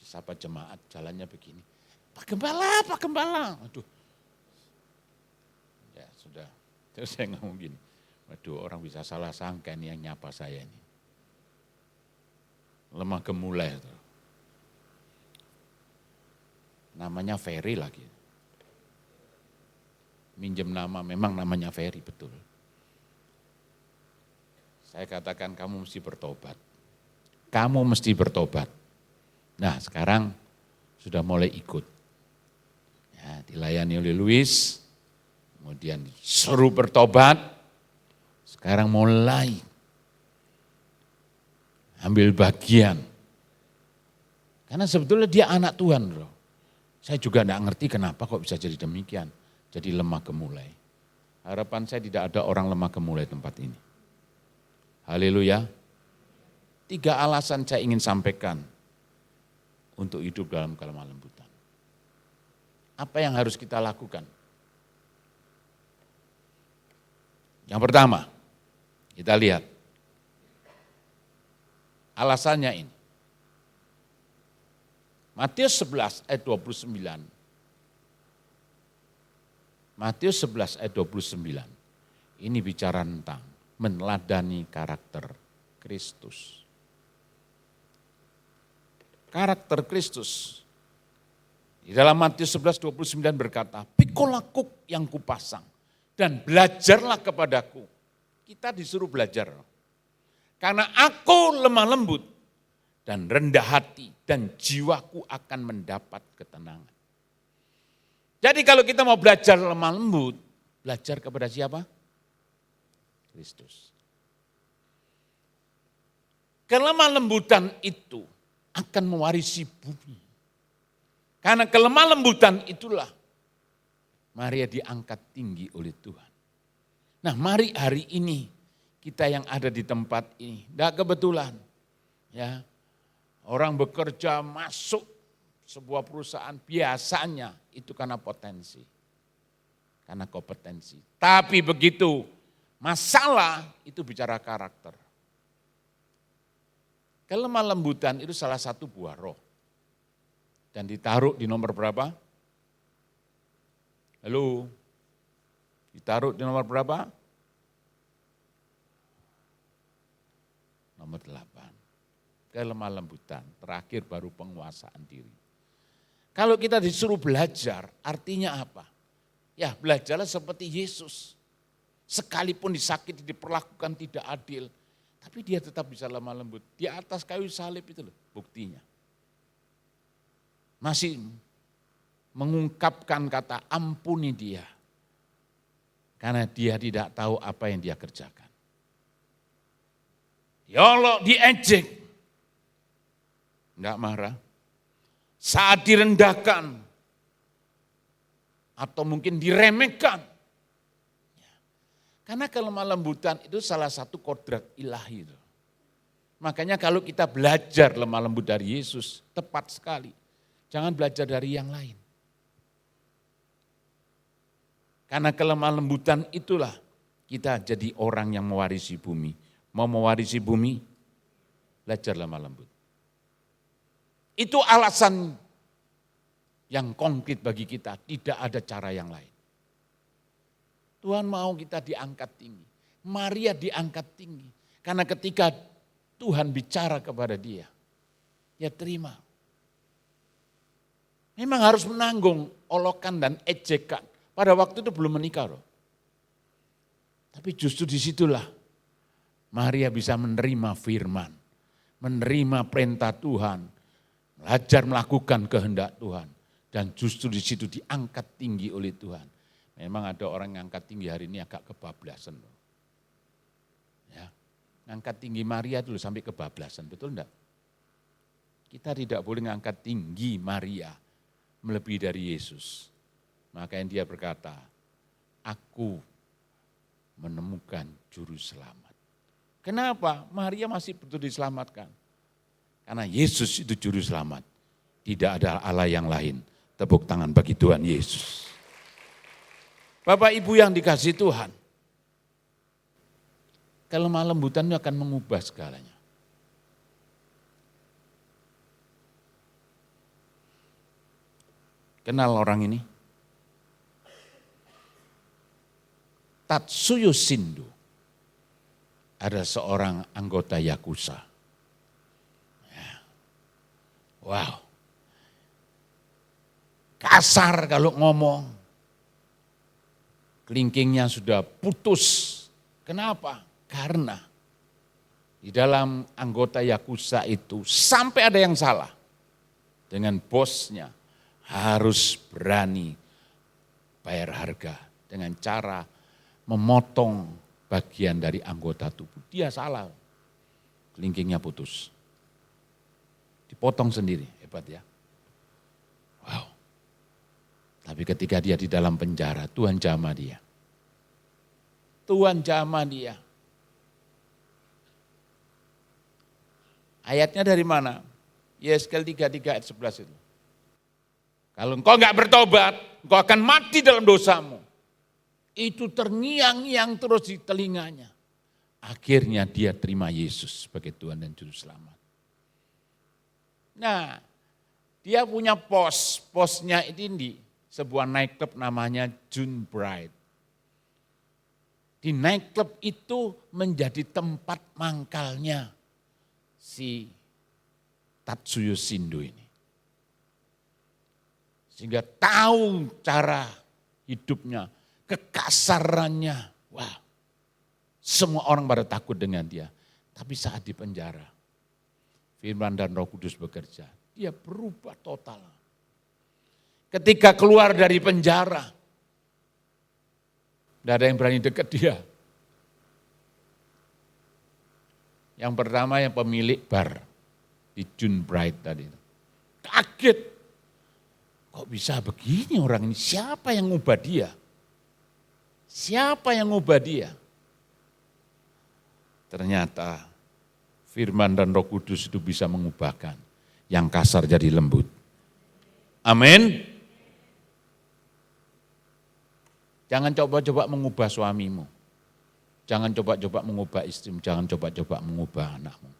[SPEAKER 9] Disapa jemaat jalannya begini. Pak Gembala, Pak Gembala. Aduh. Ya sudah. Terus saya ngomong gini, waduh orang bisa salah sangka ini yang nyapa saya ini. Lemah gemulai itu. Namanya Ferry lagi. Minjem nama, memang namanya Ferry, betul. Saya katakan kamu mesti bertobat. Kamu mesti bertobat. Nah sekarang sudah mulai ikut. Ya, dilayani oleh Louis. Kemudian disuruh bertobat, sekarang mulai ambil bagian. Karena sebetulnya dia anak Tuhan. Bro. Saya juga tidak ngerti kenapa kok bisa jadi demikian. Jadi lemah gemulai. Harapan saya tidak ada orang lemah gemulai tempat ini. Haleluya. 3 alasan saya ingin sampaikan untuk hidup dalam kelemah lembutan. Apa yang harus kita lakukan? Yang pertama, kita lihat. Alasannya ini. Matius 11 ayat 29. Matius 11 ayat 29. Ini bicara tentang meneladani karakter Kristus. Karakter Kristus. Di dalam Matius 11:29 berkata, "Pikulah kuk yang kupasang dan belajarlah kepadaku." Kita disuruh belajar. Karena aku lemah lembut dan rendah hati dan jiwaku akan mendapat ketenangan. Jadi kalau kita mau belajar lemah lembut, belajar kepada siapa? Kristus. Kelemah lembutan itu akan mewarisi bumi. Karena kelemah lembutan itulah Maria diangkat tinggi oleh Tuhan. Nah, mari hari ini kita yang ada di tempat ini, tidak kebetulan, ya, orang bekerja masuk sebuah perusahaan biasanya itu karena potensi, karena kompetensi. Tapi begitu masalah itu bicara karakter. Kelemah lembutan itu salah satu buah roh. Dan ditaruh di nomor berapa? Halo? Ditaruh di nomor berapa? Nomor 8. Kelemah lembutan, terakhir baru penguasaan diri. Kalau kita disuruh belajar, artinya apa? Ya, belajarlah seperti Yesus. Sekalipun disakiti, diperlakukan tidak adil, tapi dia tetap bisa lemah lembut. Di atas kayu salib itu loh buktinya. Masih mengungkapkan kata ampuni dia. Karena dia tidak tahu apa yang dia kerjakan. Ya Allah, diejek. Enggak marah. Saat direndahkan. Atau mungkin diremehkan. Karena kelemah lembutan itu salah satu kodrat ilahi. Makanya kalau kita belajar lemah lembut dari Yesus, tepat sekali. Jangan belajar dari yang lain. Karena kelemah lembutan itulah kita jadi orang yang mewarisi bumi. Mau mewarisi bumi, belajar lemah lembut. Itu alasan yang konkret bagi kita, tidak ada cara yang lain. Tuhan mau kita diangkat tinggi. Maria diangkat tinggi. Karena ketika Tuhan bicara kepada dia, ya terima. Memang harus menanggung olokan dan ejekan. Pada waktu itu belum menikah loh. Tapi justru disitulah Maria bisa menerima firman. Menerima perintah Tuhan. Belajar melakukan kehendak Tuhan. Dan justru di situ diangkat tinggi oleh Tuhan. Memang ada orang yang angkat tinggi hari ini agak kebablasan loh. Ya, ngangkat tinggi Maria dulu sampai kebablasan, betul enggak? Kita tidak boleh ngangkat tinggi Maria melebihi dari Yesus. Makanya dia berkata, aku menemukan juru selamat. Kenapa? Maria masih betul diselamatkan. Karena Yesus itu juru selamat. Tidak ada Allah yang lain. Tepuk tangan bagi Tuhan Yesus. Bapak Ibu yang dikasihi Tuhan. Kelemah lembutan itu akan mengubah segalanya. Kenal orang ini? Tatsuyo Shindo. Ada seorang anggota Yakuza. Wow. Kasar kalau ngomong. Kelingkingnya sudah putus. Kenapa? Karena di dalam anggota Yakuza itu sampai ada yang salah. Dengan bosnya harus berani bayar harga. Dengan cara memotong bagian dari anggota tubuh. Dia salah. Kelingkingnya putus. Dipotong sendiri, hebat ya. Wow. Tapi ketika dia di dalam penjara, Tuhan jamah dia. Tuhan jamah dia. Ayatnya dari mana? Yeskel 33 ayat 11 itu. Kalau engkau enggak bertobat, engkau akan mati dalam dosamu. Itu terngiang-ngiang terus di telinganya. Akhirnya dia terima Yesus sebagai Tuhan dan Juru Selamat. Nah, Dia punya posnya itu di sebuah nightclub namanya June Bride. Di nightclub itu menjadi tempat mangkalnya si Tatsuya Shindo ini. Sehingga tahu cara hidupnya, kekasarannya. Wah, semua orang pada takut dengan dia. Tapi saat di penjara, Firman dan Roh Kudus bekerja. Dia berubah total. Ketika keluar dari penjara, tidak ada yang berani dekat dia. Yang pertama yang pemilik bar di June Bride tadi. Kaget. Kok bisa begini orang ini? Siapa yang ngubah dia? Siapa yang ngubah dia? Ternyata Firman dan Roh Kudus itu bisa mengubahkan yang kasar jadi lembut. Amin. Jangan coba-coba mengubah suamimu. Jangan coba-coba mengubah istrimu. Jangan coba-coba mengubah anakmu.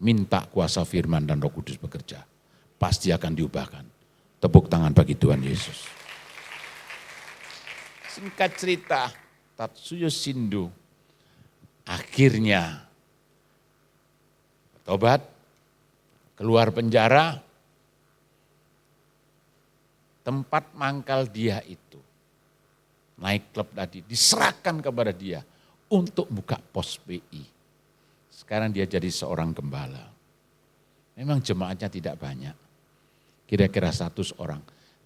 [SPEAKER 9] Minta kuasa Firman dan Roh Kudus bekerja. Pasti akan diubahkan. Tepuk tangan bagi Tuhan Yesus. Singkat cerita, Tatsuya Shindo akhirnya bertobat, keluar penjara, tempat mangkal dia itu, nightclub tadi, diserahkan kepada dia untuk buka pos PI. Sekarang dia jadi seorang gembala. Memang jemaatnya tidak banyak, kira-kira 100 orang,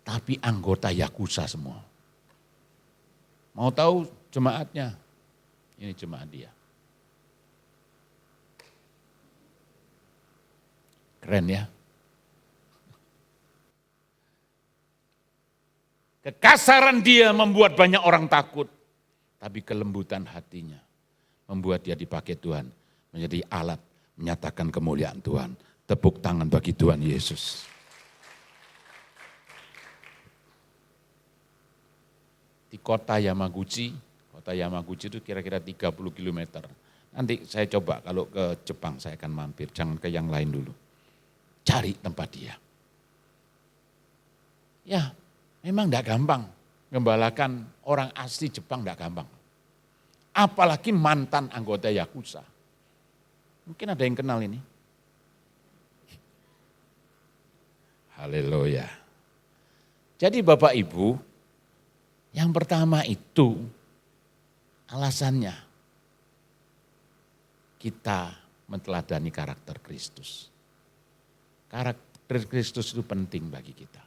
[SPEAKER 9] tapi anggota Yakuza semua. Mau tahu jemaatnya? Ini jemaat dia. Keren ya. Kekasaran dia membuat banyak orang takut. Tapi kelembutan hatinya membuat dia dipakai Tuhan. Menjadi alat menyatakan kemuliaan Tuhan. Tepuk tangan bagi Tuhan Yesus. Di kota Yamaguchi itu kira-kira 30 km. Nanti saya coba kalau ke Jepang saya akan mampir, jangan ke yang lain dulu. Cari tempat dia. Ya, memang tidak gampang. Gembalakan orang asli Jepang tidak gampang. Apalagi mantan anggota Yakuza. Mungkin ada yang kenal ini. Haleluya. Jadi Bapak Ibu, yang pertama itu alasannya kita menteladani karakter Kristus. Karakter Kristus itu penting bagi kita.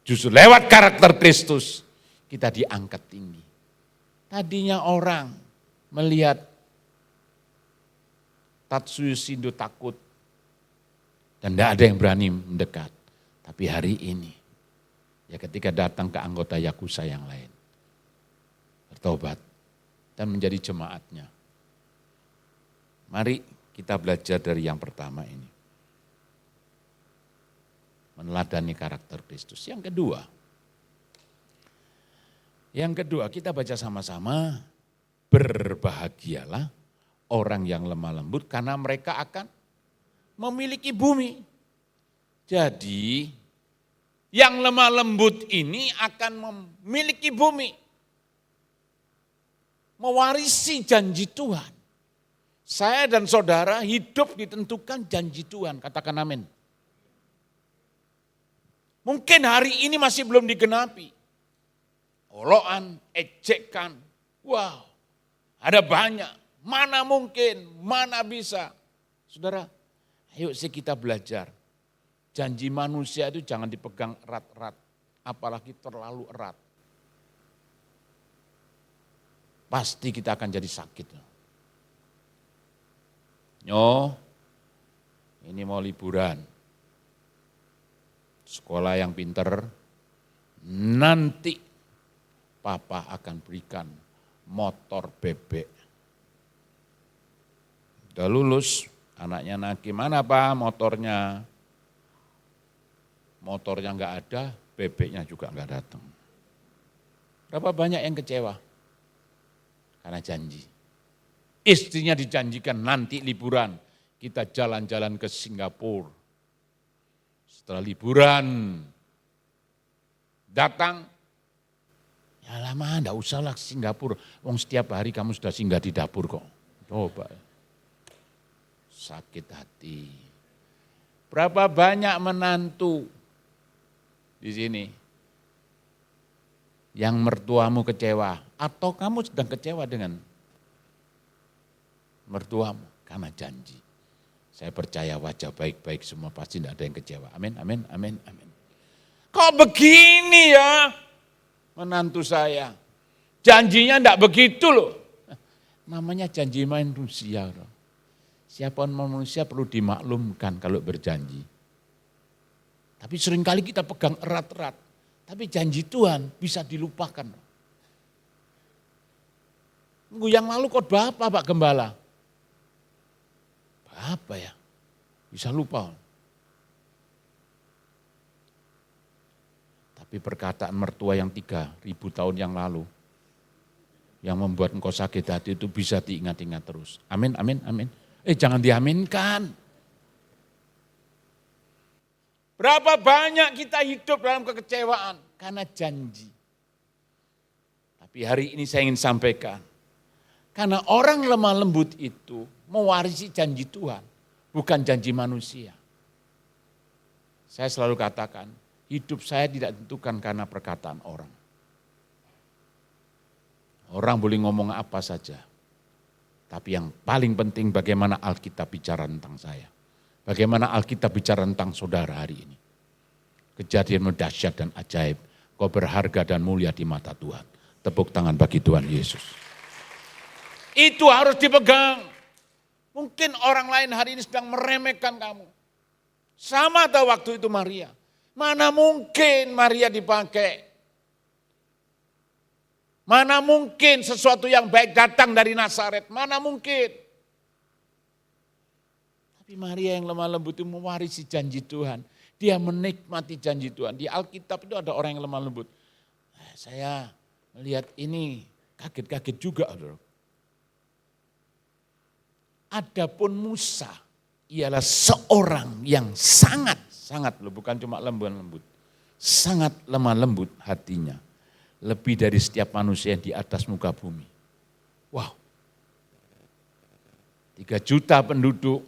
[SPEAKER 9] Justru lewat karakter Kristus kita diangkat tinggi. Tadinya orang melihat Tatsuya Shindo takut dan tidak ada yang berani mendekat. Tapi hari ini, ya ketika datang ke anggota Yakuza yang lain, bertobat dan menjadi jemaatnya. Mari kita belajar dari yang pertama ini. Meneladani karakter Kristus. Yang kedua kita baca sama-sama, berbahagialah orang yang lemah lembut karena mereka akan memiliki bumi. Jadi yang lemah lembut ini akan memiliki bumi. Mewarisi janji Tuhan. Saya dan saudara hidup ditentukan janji Tuhan, katakan amin. Mungkin hari ini masih belum digenapi. Olokan, ejekan, wow, ada banyak. Mana mungkin, mana bisa. Saudara, ayo sih kita belajar. Janji manusia itu jangan dipegang erat-erat, apalagi terlalu erat. Pasti kita akan jadi sakit. Ini mau liburan. Sekolah yang pinter, nanti papa akan berikan motor bebek. Udah lulus, anaknya nagih, mana pak motornya? Motornya enggak ada, bebeknya juga enggak datang. Berapa banyak yang kecewa? Karena janji. Istrinya dijanjikan nanti liburan, kita jalan-jalan ke Singapura. Setelah liburan datang, ya lama enggak usahlah ke Singapura. Wong setiap hari kamu sudah singgah di dapur kok. Coba. Sakit hati. Berapa banyak menantu di sini yang mertuamu kecewa atau kamu sedang kecewa dengan mertuamu karena janji. Saya percaya wajah baik-baik semua pasti tidak ada yang kecewa. Amin, amin, amin, amin. Kok begini ya menantu saya? Janjinya tidak begitu loh. Namanya janji manusia. Siapapun manusia perlu dimaklumkan kalau berjanji. Tapi seringkali kita pegang erat-erat. Tapi janji Tuhan bisa dilupakan. Minggu yang lalu khotbah apa Pak Gembala? Apa ya? Bisa lupa. Tapi perkataan mertua yang 3.000 tahun yang lalu, yang membuat engkau sakit hati itu bisa diingat-ingat terus. Amin, amin, amin. Jangan diaminkan. Berapa banyak kita hidup dalam kekecewaan karena janji. Tapi hari ini saya ingin sampaikan, karena orang lemah lembut itu mewarisi janji Tuhan, bukan janji manusia. Saya selalu katakan, hidup saya tidak ditentukan karena perkataan orang. Orang boleh ngomong apa saja, tapi yang paling penting bagaimana Alkitab bicara tentang saya. Bagaimana Alkitab bicara tentang saudara hari ini. Kejadian dahsyat dan ajaib, kau berharga dan mulia di mata Tuhan. Tepuk tangan bagi Tuhan Yesus. Itu harus dipegang. Mungkin orang lain hari ini sedang meremehkan kamu. Sama atau waktu itu Maria. Mana mungkin Maria dipakai. Mana mungkin sesuatu yang baik datang dari Nazaret. Mana mungkin. Tapi Maria yang lemah lembut itu mewarisi janji Tuhan. Dia menikmati janji Tuhan. Di Alkitab itu ada orang yang lemah lembut. Saya melihat ini kaget-kaget juga. Adapun Musa ialah seorang yang sangat bukan cuma lembut, sangat lemah lembut hatinya. Lebih dari setiap manusia yang di atas muka bumi. Wow. 3 juta penduduk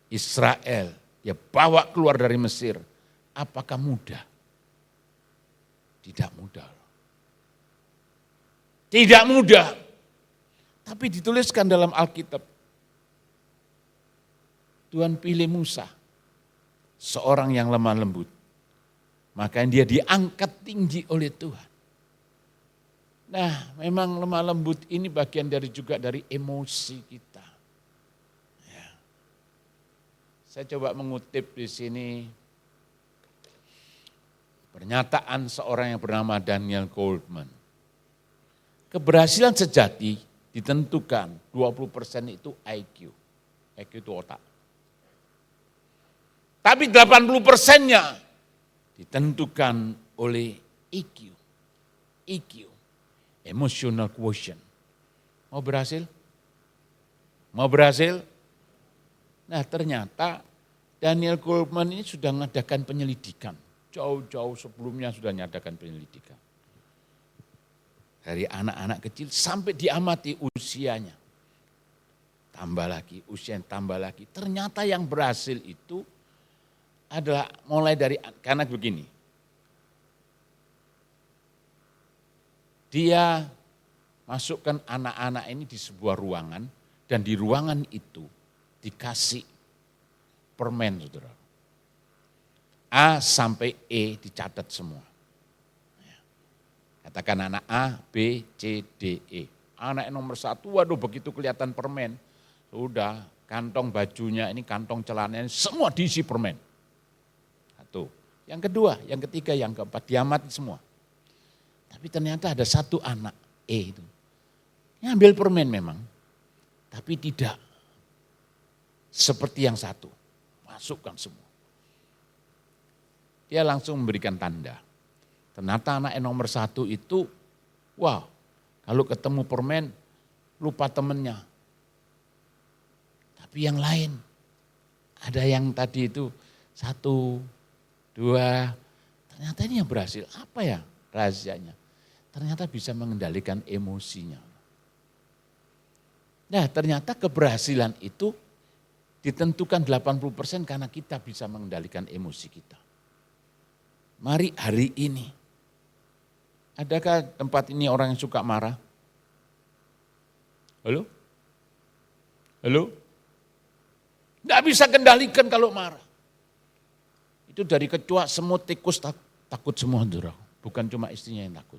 [SPEAKER 9] Israel, dia bawa keluar dari Mesir. Apakah mudah? Tidak mudah. Tidak mudah. Tapi dituliskan dalam Alkitab. Tuhan pilih Musa, seorang yang lemah lembut. Makanya dia diangkat tinggi oleh Tuhan. Nah, memang lemah lembut ini bagian juga dari emosi kita. Ya. Saya coba mengutip di sini pernyataan seorang yang bernama Daniel Goleman. Keberhasilan sejati ditentukan 20% itu IQ. IQ itu otak. Tapi 80%-nya ditentukan oleh EQ. EQ, emotional quotient. Mau berhasil? Mau berhasil? Nah ternyata Daniel Goleman ini sudah mengadakan penyelidikan. Jauh-jauh sebelumnya sudah mengadakan penyelidikan. Dari anak-anak kecil sampai diamati usianya. Tambah lagi, usianya tambah lagi. Ternyata yang berhasil itu adalah mulai dari, karena begini. Dia masukkan anak-anak ini di sebuah ruangan dan di ruangan itu dikasih permen, saudara. A sampai E dicatat semua. Katakan anak A, B, C, D, E. Anak nomor 1, waduh begitu kelihatan permen. Sudah, kantong bajunya ini, kantong celananya, semua diisi permen. Satu. Yang kedua, yang ketiga, yang keempat, diamati semua. Tapi ternyata ada satu anak E itu. Ngambil permen memang, tapi tidak seperti yang satu. Masukkan semua. Dia langsung memberikan tanda. Ternyata anak nomor 1 itu, wah kalau ketemu permen lupa temennya. Tapi yang lain Ada yang tadi itu 1, 2, ternyata ini yang berhasil. Apa ya rahasianya? Ternyata bisa mengendalikan emosinya. Nah ternyata keberhasilan itu ditentukan 80% karena kita bisa mengendalikan emosi kita. Mari hari ini, adakah tempat ini orang yang suka marah? Halo? Halo? Tidak bisa kendalikan kalau marah. Itu dari kecoa, semut, tikus takut semua. Bukan cuma istrinya yang takut.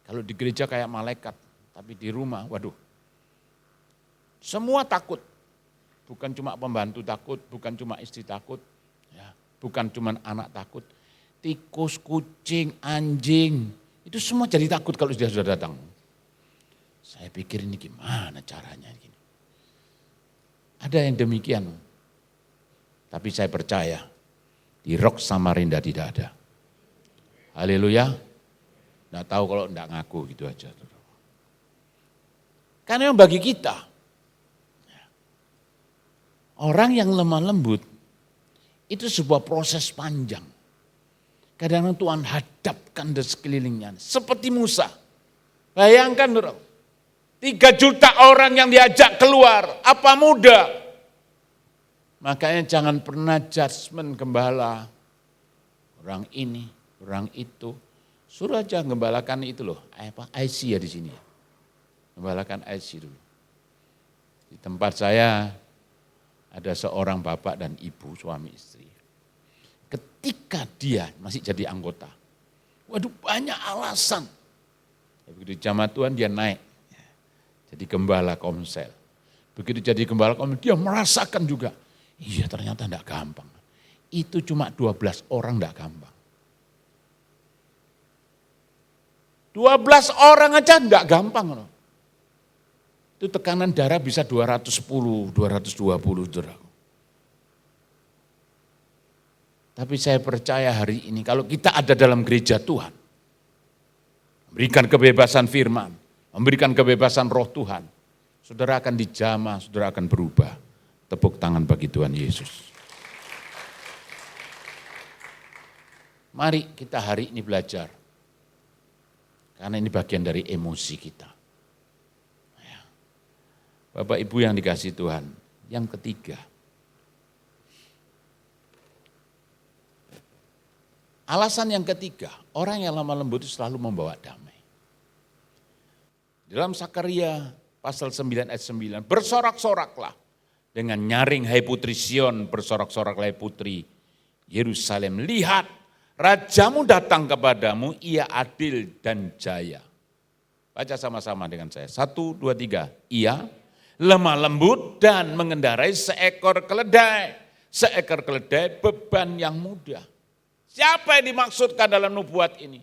[SPEAKER 9] Kalau di gereja kayak malaikat, tapi di rumah, waduh. Semua takut. Bukan cuma pembantu takut, bukan cuma istri takut, ya, bukan cuma anak takut. Tikus, kucing, anjing, itu semua jadi takut kalau dia sudah datang. Saya pikir ini gimana caranya. Ada yang demikian. Tapi saya percaya di Rock Samarinda tidak ada. Haleluya. Nggak tahu kalau enggak ngaku gitu aja. Karena yang bagi kita, orang yang lemah lembut itu sebuah proses panjang. Kadang-kadang Tuhan hadapkan di sekelilingnya. Seperti Musa. Bayangkan 3 juta orang yang diajak keluar, apa mudah? Makanya jangan pernah judgement gembala. Orang ini, orang itu. Suruh aja gembalakan itu loh, IC ya di sini. Gembalakan IC dulu. Di tempat saya ada seorang bapak dan ibu, suami istri. Ketika dia masih jadi anggota, waduh banyak alasan. Begitu jamaah Tuhan dia naik. Jadi gembala komsel. Begitu jadi gembala komsel, dia merasakan juga. Iya ternyata enggak gampang. Itu cuma 12 orang enggak gampang. 12 orang aja enggak gampang. Itu tekanan darah bisa 210, 220. Tapi saya percaya hari ini kalau kita ada dalam gereja Tuhan, memberikan kebebasan firman, memberikan kebebasan roh Tuhan, saudara akan dijamah, saudara akan berubah. Tepuk tangan bagi Tuhan Yesus. Mari kita hari ini belajar. Karena ini bagian dari emosi kita. Bapak Ibu yang dikasihi Tuhan, yang ketiga. Alasan yang ketiga, orang yang lemah lembut itu selalu membawa damai. Dalam Sakaria pasal 9 ayat 9, bersorak-soraklah dengan nyaring hai putri Sion, bersorak-soraklah hai putri Yerusalem. Lihat, rajamu datang kepadamu, ia adil dan jaya. Baca sama-sama dengan saya. 1, 2, 3. Ia lemah lembut dan mengendarai seekor keledai. Seekor keledai beban yang mudah. Siapa yang dimaksudkan dalam nubuat ini?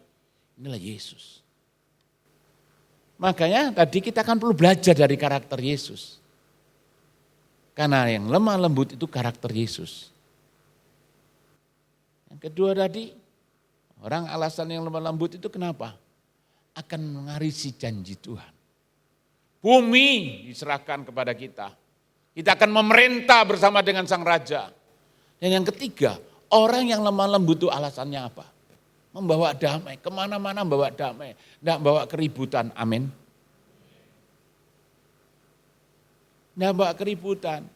[SPEAKER 9] Inilah Yesus. Makanya tadi kita akan perlu belajar dari karakter Yesus. Karena yang lemah lembut itu karakter Yesus. Yang kedua tadi, orang alasan yang lemah lembut itu kenapa? Akan mengarisi janji Tuhan. Bumi diserahkan kepada kita. Kita akan memerintah bersama dengan Sang Raja. Dan yang ketiga, orang yang lemah lembut itu alasannya apa? Membawa damai, kemana-mana membawa damai. Tidak bawa keributan, amin. Tidak bawa keributan.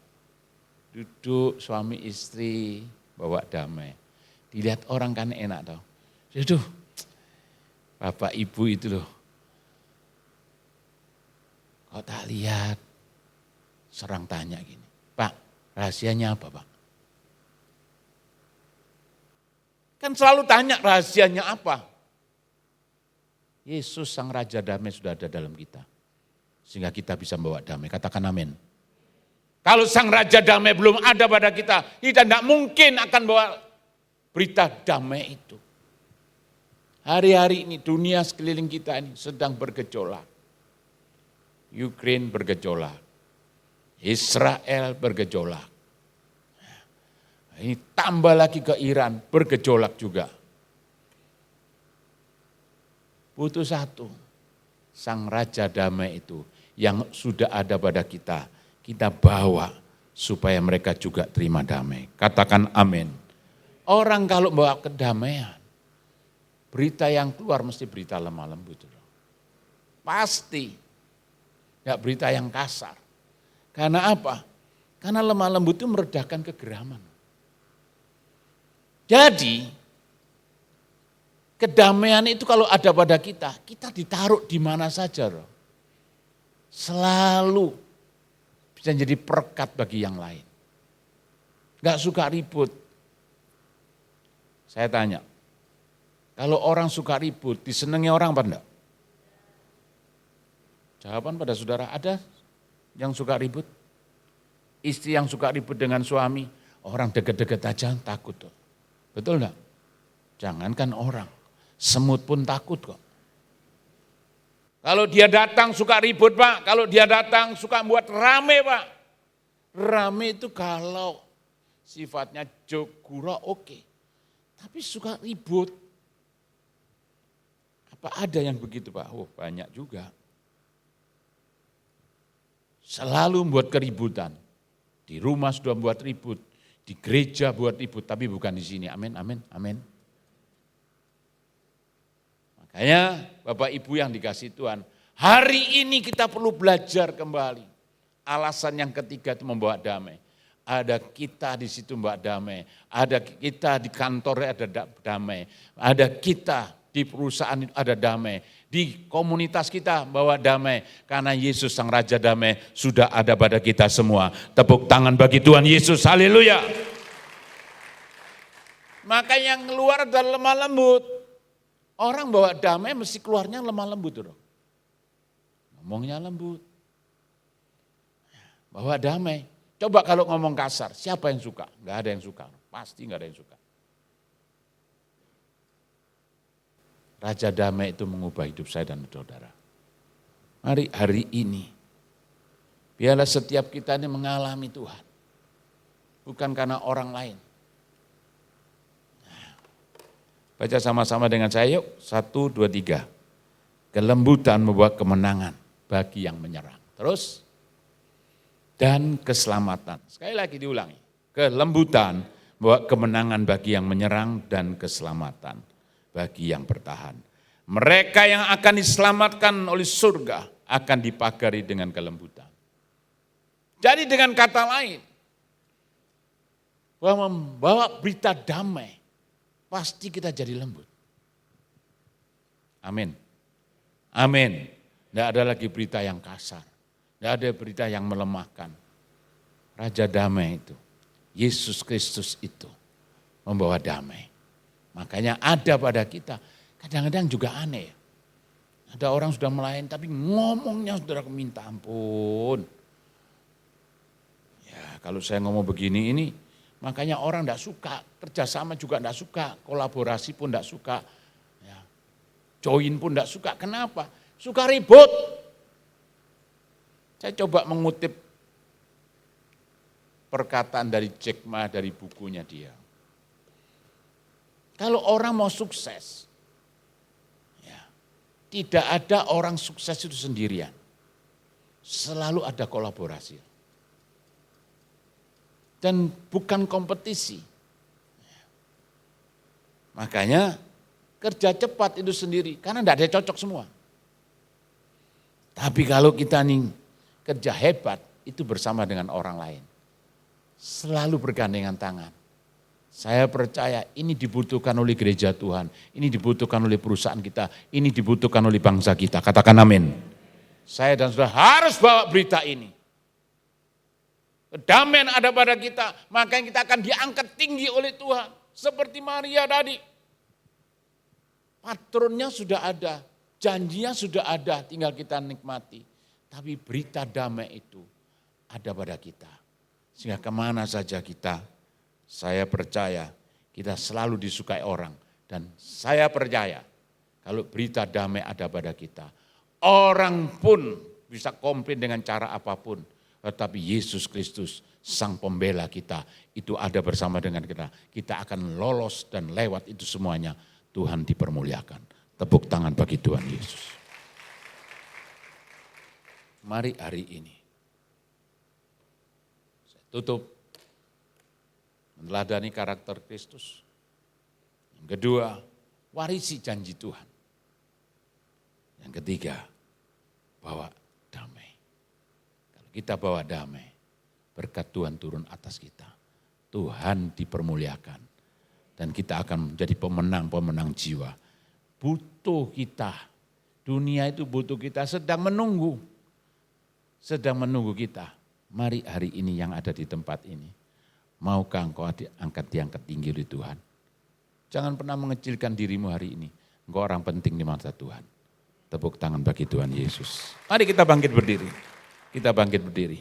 [SPEAKER 9] Duduk suami istri, bawa damai. Dilihat orang kan enak tau. Aduh, bapak ibu itu loh. Kau tak lihat, serang tanya gini. Pak, rahasianya apa Pak? Kan selalu tanya rahasianya apa. Yesus Sang Raja Damai sudah ada dalam kita. Sehingga kita bisa membawa damai. Katakan amin. Kalau Sang Raja Damai belum ada pada kita tidak mungkin akan bawa berita damai itu. Hari-hari ini dunia sekeliling kita ini sedang bergejolak. Ukraine bergejolak. Israel bergejolak. Ini tambah lagi ke Iran, bergejolak juga. Butuh satu, Sang Raja Damai itu yang sudah ada pada kita bawa supaya mereka juga terima damai. Katakan amin. Orang kalau bawa kedamaian, berita yang keluar mesti berita lemah lembut. Pasti. Enggak berita yang kasar. Karena apa? Karena lemah lembut itu meredakan kegeraman. Jadi, kedamaian itu kalau ada pada kita ditaruh di mana saja. Selalu bisa jadi perekat bagi yang lain. Enggak suka ribut. Saya tanya, kalau orang suka ribut, disenangi orang apa enggak? Jawaban pada saudara, ada yang suka ribut? Istri yang suka ribut dengan suami, orang deket-deket aja takut tuh. Betul enggak? Jangankan orang, semut pun takut kok. Kalau dia datang suka ribut Pak, kalau dia datang suka buat rame Pak. Rame itu kalau sifatnya jok, gurau oke. Tapi suka ribut. Apa ada yang begitu Pak? Oh banyak juga. Selalu membuat keributan. Di rumah sudah membuat ribut. Di gereja buat ribut, tapi bukan di sini. Amin, amin, amin. Makanya Bapak Ibu yang dikasih Tuhan, hari ini kita perlu belajar kembali. Alasan yang ketiga itu membawa damai. Ada kita di situ membawa damai. Ada kita di kantornya ada damai. Ada kita di perusahaan itu ada damai. Di komunitas kita bawa damai. Karena Yesus Sang Raja Damai sudah ada pada kita semua. Tepuk tangan bagi Tuhan Yesus, haleluya. Maka yang keluar adalah lemah lembut. Orang bawa damai mesti keluarnya lemah lembut. Ngomongnya lembut. Bawa damai. Coba kalau ngomong kasar, siapa yang suka? Enggak ada yang suka, pasti enggak ada yang suka. Raja Damai itu mengubah hidup saya dan saudara. Mari hari ini, biarlah setiap kita ini mengalami Tuhan. Bukan karena orang lain. Nah, baca sama-sama dengan saya yuk, 1, 2, 3. Kelembutan membawa kemenangan bagi yang menyerang. Terus, dan keselamatan. Sekali lagi diulangi. Kelembutan membawa kemenangan bagi yang menyerang dan keselamatan bagi yang bertahan. Mereka yang akan diselamatkan oleh surga akan dipagari dengan kelembutan. Jadi dengan kata lain, bahwa membawa berita damai, pasti kita jadi lembut. Amin. Amin. Tidak ada lagi berita yang kasar. Tidak ada berita yang melemahkan. Raja Damai itu, Yesus Kristus itu membawa damai. Makanya ada pada kita, kadang-kadang juga aneh. Ada orang sudah melayani tapi ngomongnya saudara minta ampun. Ya kalau saya ngomong begini ini, makanya orang tidak suka, kerjasama juga tidak suka, kolaborasi pun tidak suka. Ya, join pun tidak suka, kenapa? Suka ribut. Saya coba mengutip perkataan dari Jack Ma dari bukunya dia. Kalau orang mau sukses, ya, tidak ada orang sukses itu sendirian. Selalu ada kolaborasi. Dan bukan kompetisi. Makanya kerja cepat itu sendiri, karena tidak ada yang cocok semua. Tapi kalau kita nih kerja hebat itu bersama dengan orang lain. Selalu bergandengan tangan. Saya percaya ini dibutuhkan oleh gereja Tuhan. Ini dibutuhkan oleh perusahaan kita. Ini dibutuhkan oleh bangsa kita. Katakan amin. Saya dan saudara harus bawa berita ini. Kedamaian ada pada kita. Maka kita akan diangkat tinggi oleh Tuhan. Seperti Maria tadi. Patronnya sudah ada. Janjinya sudah ada. Tinggal kita nikmati. Tapi berita damai itu ada pada kita. Sehingga kemana saja kita, saya percaya kita selalu disukai orang. Dan saya percaya kalau berita damai ada pada kita, orang pun bisa komplain dengan cara apapun. Tetapi Yesus Kristus, Sang Pembela kita, itu ada bersama dengan kita. Kita akan lolos dan lewat itu semuanya. Tuhan dipermuliakan. Tepuk tangan bagi Tuhan Yesus. Mari hari ini, saya Tutup. Meneladani karakter Kristus. Yang kedua, warisi janji Tuhan. Yang ketiga, bawa damai. Kalau kita bawa damai, berkat Tuhan turun atas kita. Tuhan dipermuliakan. Dan kita akan menjadi pemenang-pemenang jiwa. Butuh kita. Dunia itu butuh kita, sedang menunggu. Sedang menunggu kita. Mari hari ini yang ada di tempat ini. Maukah engkau diangkat tinggi oleh Tuhan? Jangan pernah mengecilkan dirimu hari ini. Engkau orang penting di mata Tuhan. Tepuk tangan bagi Tuhan Yesus. Mari kita bangkit berdiri. Kita bangkit berdiri.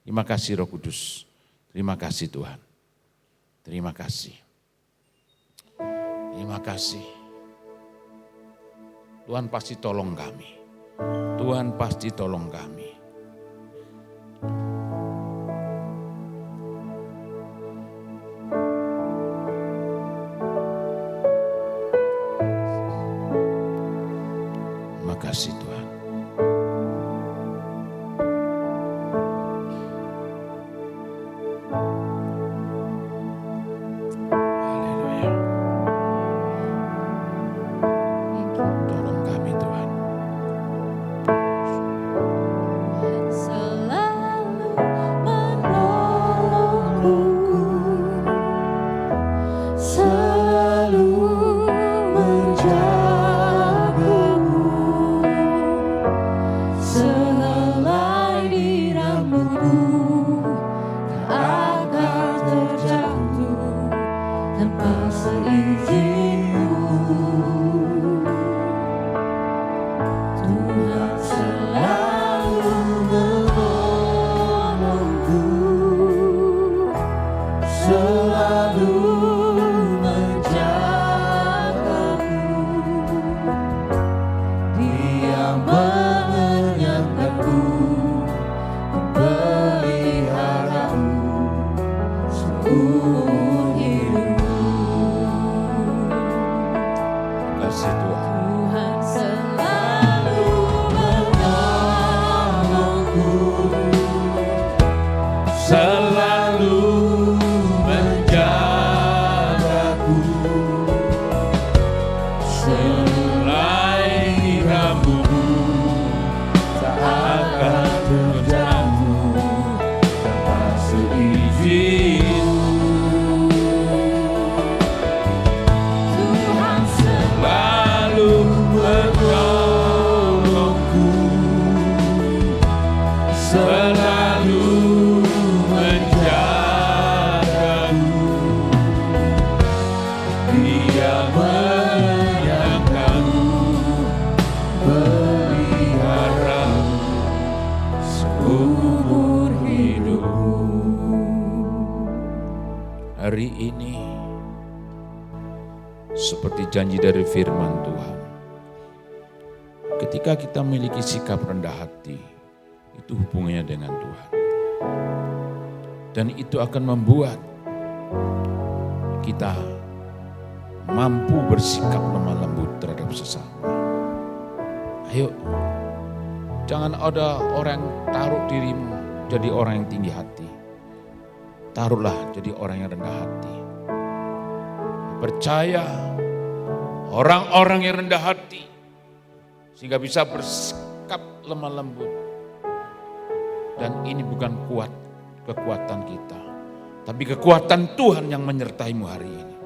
[SPEAKER 9] Terima kasih Roh Kudus. Terima kasih Tuhan. Terima kasih. Terima kasih. Tuhan pasti tolong kami. Tuhan pasti tolong kami. Terima kasih Tuhan. Haleluya. Tolong kami Tuhan.
[SPEAKER 7] Selalu menolongku, selalu menjagaku, sehelai di rambutku tak akan terjatuh tanpa seizinku. Tuhan selalu menolongku, selalu menjagaku. Dia mengenyangkanku, memeliharaku seumur hidupku.
[SPEAKER 9] Terima kasih Tuhan.
[SPEAKER 7] Tuhan selalu menolongku,
[SPEAKER 9] Selalu menjagaku, selai di rambutmu tak akan terjatuh tanpa seizinku.
[SPEAKER 7] Tuhan
[SPEAKER 9] Selalu menolongku, selalu menjagaku. Dia menyangkaku, peliharaku seumur hidupku. Hari ini seperti janji dari firman Tuhan. Ketika kita memiliki sikap rendah hati, itu hubungannya dengan Tuhan. Dan itu akan membuat kita mampu bersikap lemah lembut terhadap sesama. Ayo, jangan ada orang taruh dirimu jadi orang yang tinggi hati. Taruhlah jadi orang yang rendah hati. Percaya orang-orang yang rendah hati sehingga bisa bersikap lemah lembut. Dan ini bukan kekuatan kita, tapi kekuatan Tuhan yang menyertaimu hari ini.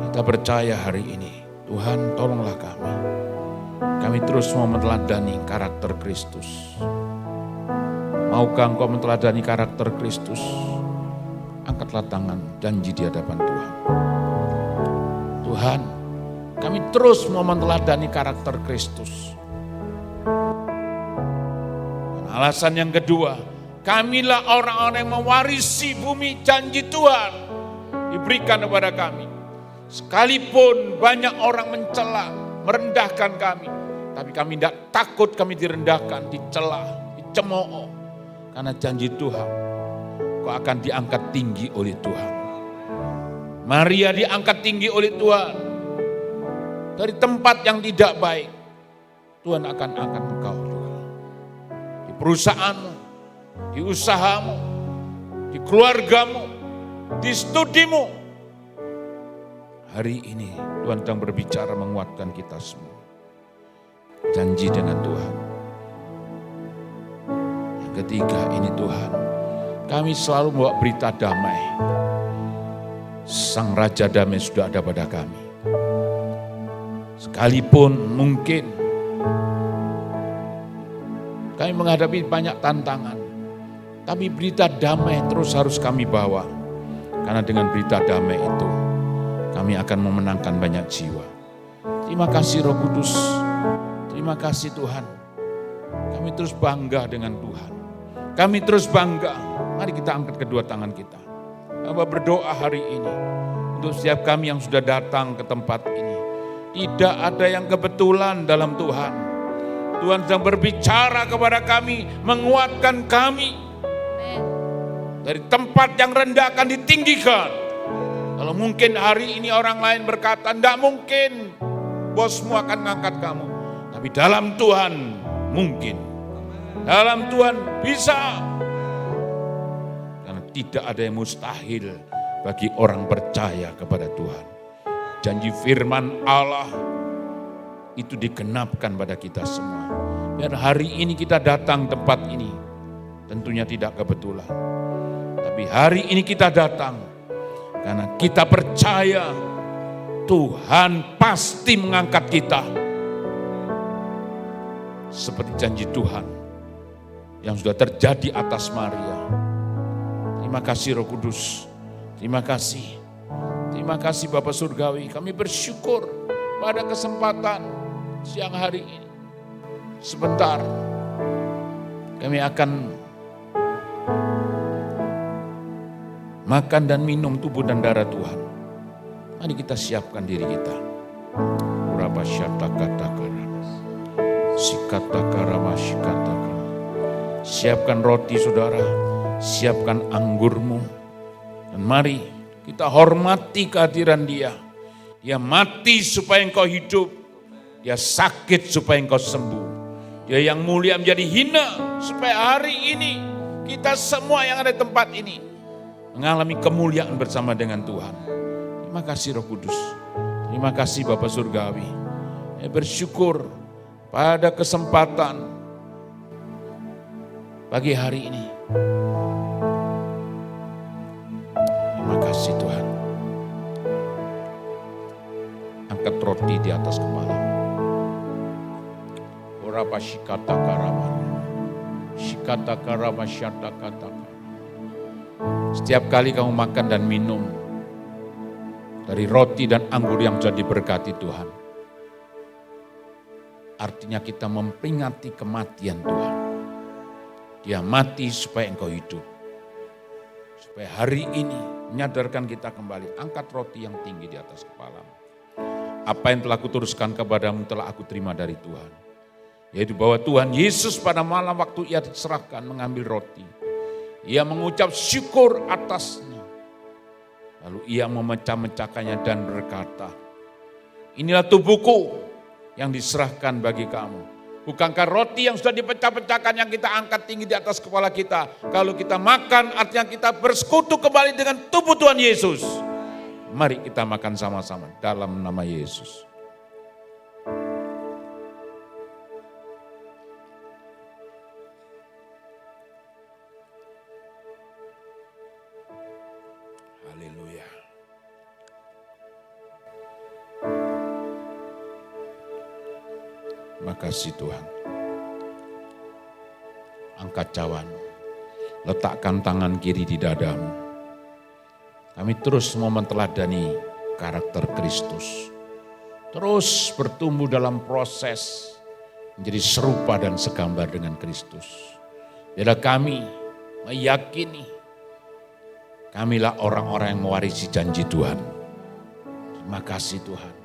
[SPEAKER 9] Kita percaya hari ini, Tuhan tolonglah kami. Kami terus mau meneladani karakter Kristus. Maukah engkau meneladani karakter Kristus? Angkatlah tangan, janji di hadapan Tuhan. Tuhan, kami terus mau meneladani karakter Kristus. Dan alasan yang kedua, kamilah orang-orang yang mewarisi bumi janji Tuhan diberikan kepada kami. Sekalipun banyak orang mencela, merendahkan kami, tapi kami tidak takut kami direndahkan, dicela, dicemooh. Karena janji Tuhan, kau akan diangkat tinggi oleh Tuhan. Maria diangkat tinggi oleh Tuhan. Dari tempat yang tidak baik, Tuhan akan angkat engkau juga. Di perusahaanmu, di usahamu, di keluargamu, di studimu. Hari ini Tuhan sedang berbicara menguatkan kita semua. Janji dengan Tuhan. Yang ketiga ini Tuhan, kami selalu membawa berita damai. Sang Raja Damai sudah ada pada kami. Sekalipun mungkin kami menghadapi banyak tantangan, tapi berita damai terus harus kami bawa. Karena dengan berita damai itu, kami akan memenangkan banyak jiwa. Terima kasih Roh Kudus, terima kasih Tuhan. Kami terus bangga dengan Tuhan. Kami terus bangga. Mari kita angkat kedua tangan kita. Hamba berdoa hari ini untuk setiap kami yang sudah datang ke tempat ini. Tidak ada yang kebetulan dalam Tuhan. Tuhan sedang berbicara kepada kami, menguatkan kami. Dari tempat yang rendah akan ditinggikan. Kalau mungkin hari ini orang lain berkata, tidak mungkin bosmu akan mengangkat kamu. Tapi dalam Tuhan mungkin. Dalam Tuhan bisa. Karena tidak ada yang mustahil bagi orang percaya kepada Tuhan. Janji firman Allah itu digenapkan pada kita semua. Biar hari ini kita datang tempat ini, tentunya tidak kebetulan. Tapi hari ini kita datang karena kita percaya Tuhan pasti mengangkat kita. Seperti janji Tuhan yang sudah terjadi atas Maria. Terima kasih Roh Kudus. Terima kasih. Terima kasih Bapa Surgawi. Kami bersyukur pada kesempatan siang hari ini. Sebentar kami akan makan dan minum tubuh dan darah Tuhan. Mari kita siapkan diri kita. Siapkan roti saudara, siapkan anggurmu. Dan mari kita hormati kehadiran Dia. Dia mati supaya engkau hidup. Dia sakit supaya engkau sembuh. Dia yang mulia menjadi hina supaya hari ini kita semua yang ada di tempat ini mengalami kemuliaan bersama dengan Tuhan. Terima kasih Roh Kudus. Terima kasih Bapa Surgawi. Saya bersyukur pada kesempatan pagi hari ini. Terima kasih Tuhan. Angkat roti di atas kepala. Orapa shikata karama. Shikata karama syata kata. Setiap kali kamu makan dan minum dari roti dan anggur yang sudah diberkati Tuhan, artinya kita memperingati kematian Tuhan. Dia mati supaya engkau hidup. Supaya hari ini menyadarkan kita kembali. Angkat roti yang tinggi di atas kepalamu. Apa yang telah kuturuskan kepadamu telah aku terima dari Tuhan. Yaitu bahwa Tuhan Yesus pada malam waktu ia diserahkan mengambil roti. Ia mengucap syukur atasnya. Lalu ia memecah-mecahkannya dan berkata, inilah tubuhku yang diserahkan bagi kamu. Bukankah roti yang sudah dipecah-pecahkan yang kita angkat tinggi di atas kepala kita. Kalau kita makan artinya kita bersekutu kembali dengan tubuh Tuhan Yesus. Mari kita makan sama-sama dalam nama Yesus. Haleluya. Terima kasih Tuhan. Angkat cawan. Letakkan tangan kiri di dadamu. Kami terus mau menteladani karakter Kristus. Terus bertumbuh dalam proses menjadi serupa dan segambar dengan Kristus. Biarlah kami meyakini kamilah orang-orang yang mewarisi janji Tuhan. Terima kasih Tuhan.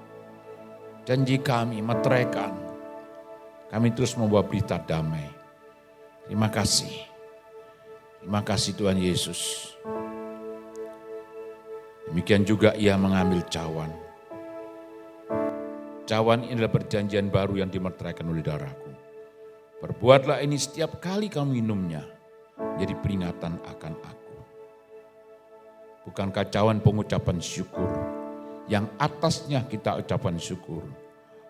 [SPEAKER 9] Janji kami meteraikan. Kami terus membawa berita damai. Terima kasih. Terima kasih Tuhan Yesus. Demikian juga ia mengambil cawan. Cawan ini adalah perjanjian baru yang dimeteraikan oleh darahku. Perbuatlah ini setiap kali kamu minumnya. Jadi peringatan akan aku. bukan kacauan pengucapan syukur. Yang atasnya kita ucapan syukur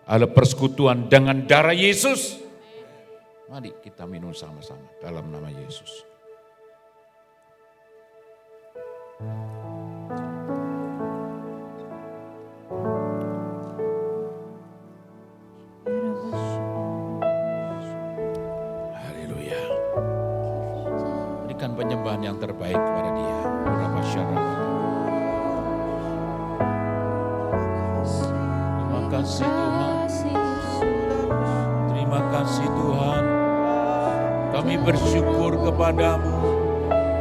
[SPEAKER 9] adalah persekutuan dengan darah Yesus. Mari kita minum sama-sama dalam nama Yesus. Haleluya. Berikan penyembahan yang terbaik kepada Dia. Berapa syarat. Terima kasih Tuhan. Terima kasih Tuhan. Kami bersyukur kepadamu.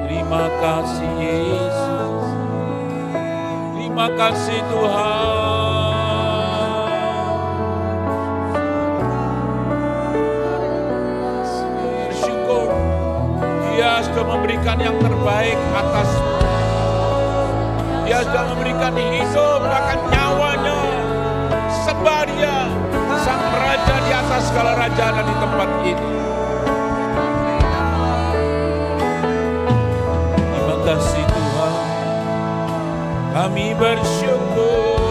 [SPEAKER 9] Terima kasih Yesus. Terima kasih Tuhan. Bersyukur. Dia sudah memberikan yang terbaik atasmu. Dia sudah memberikan hidup, bahkan nyawanya. Sembah Dia, Sang Raja di atas segala raja dan di tempat ini. Terima kasih Tuhan. Kami bersyukur.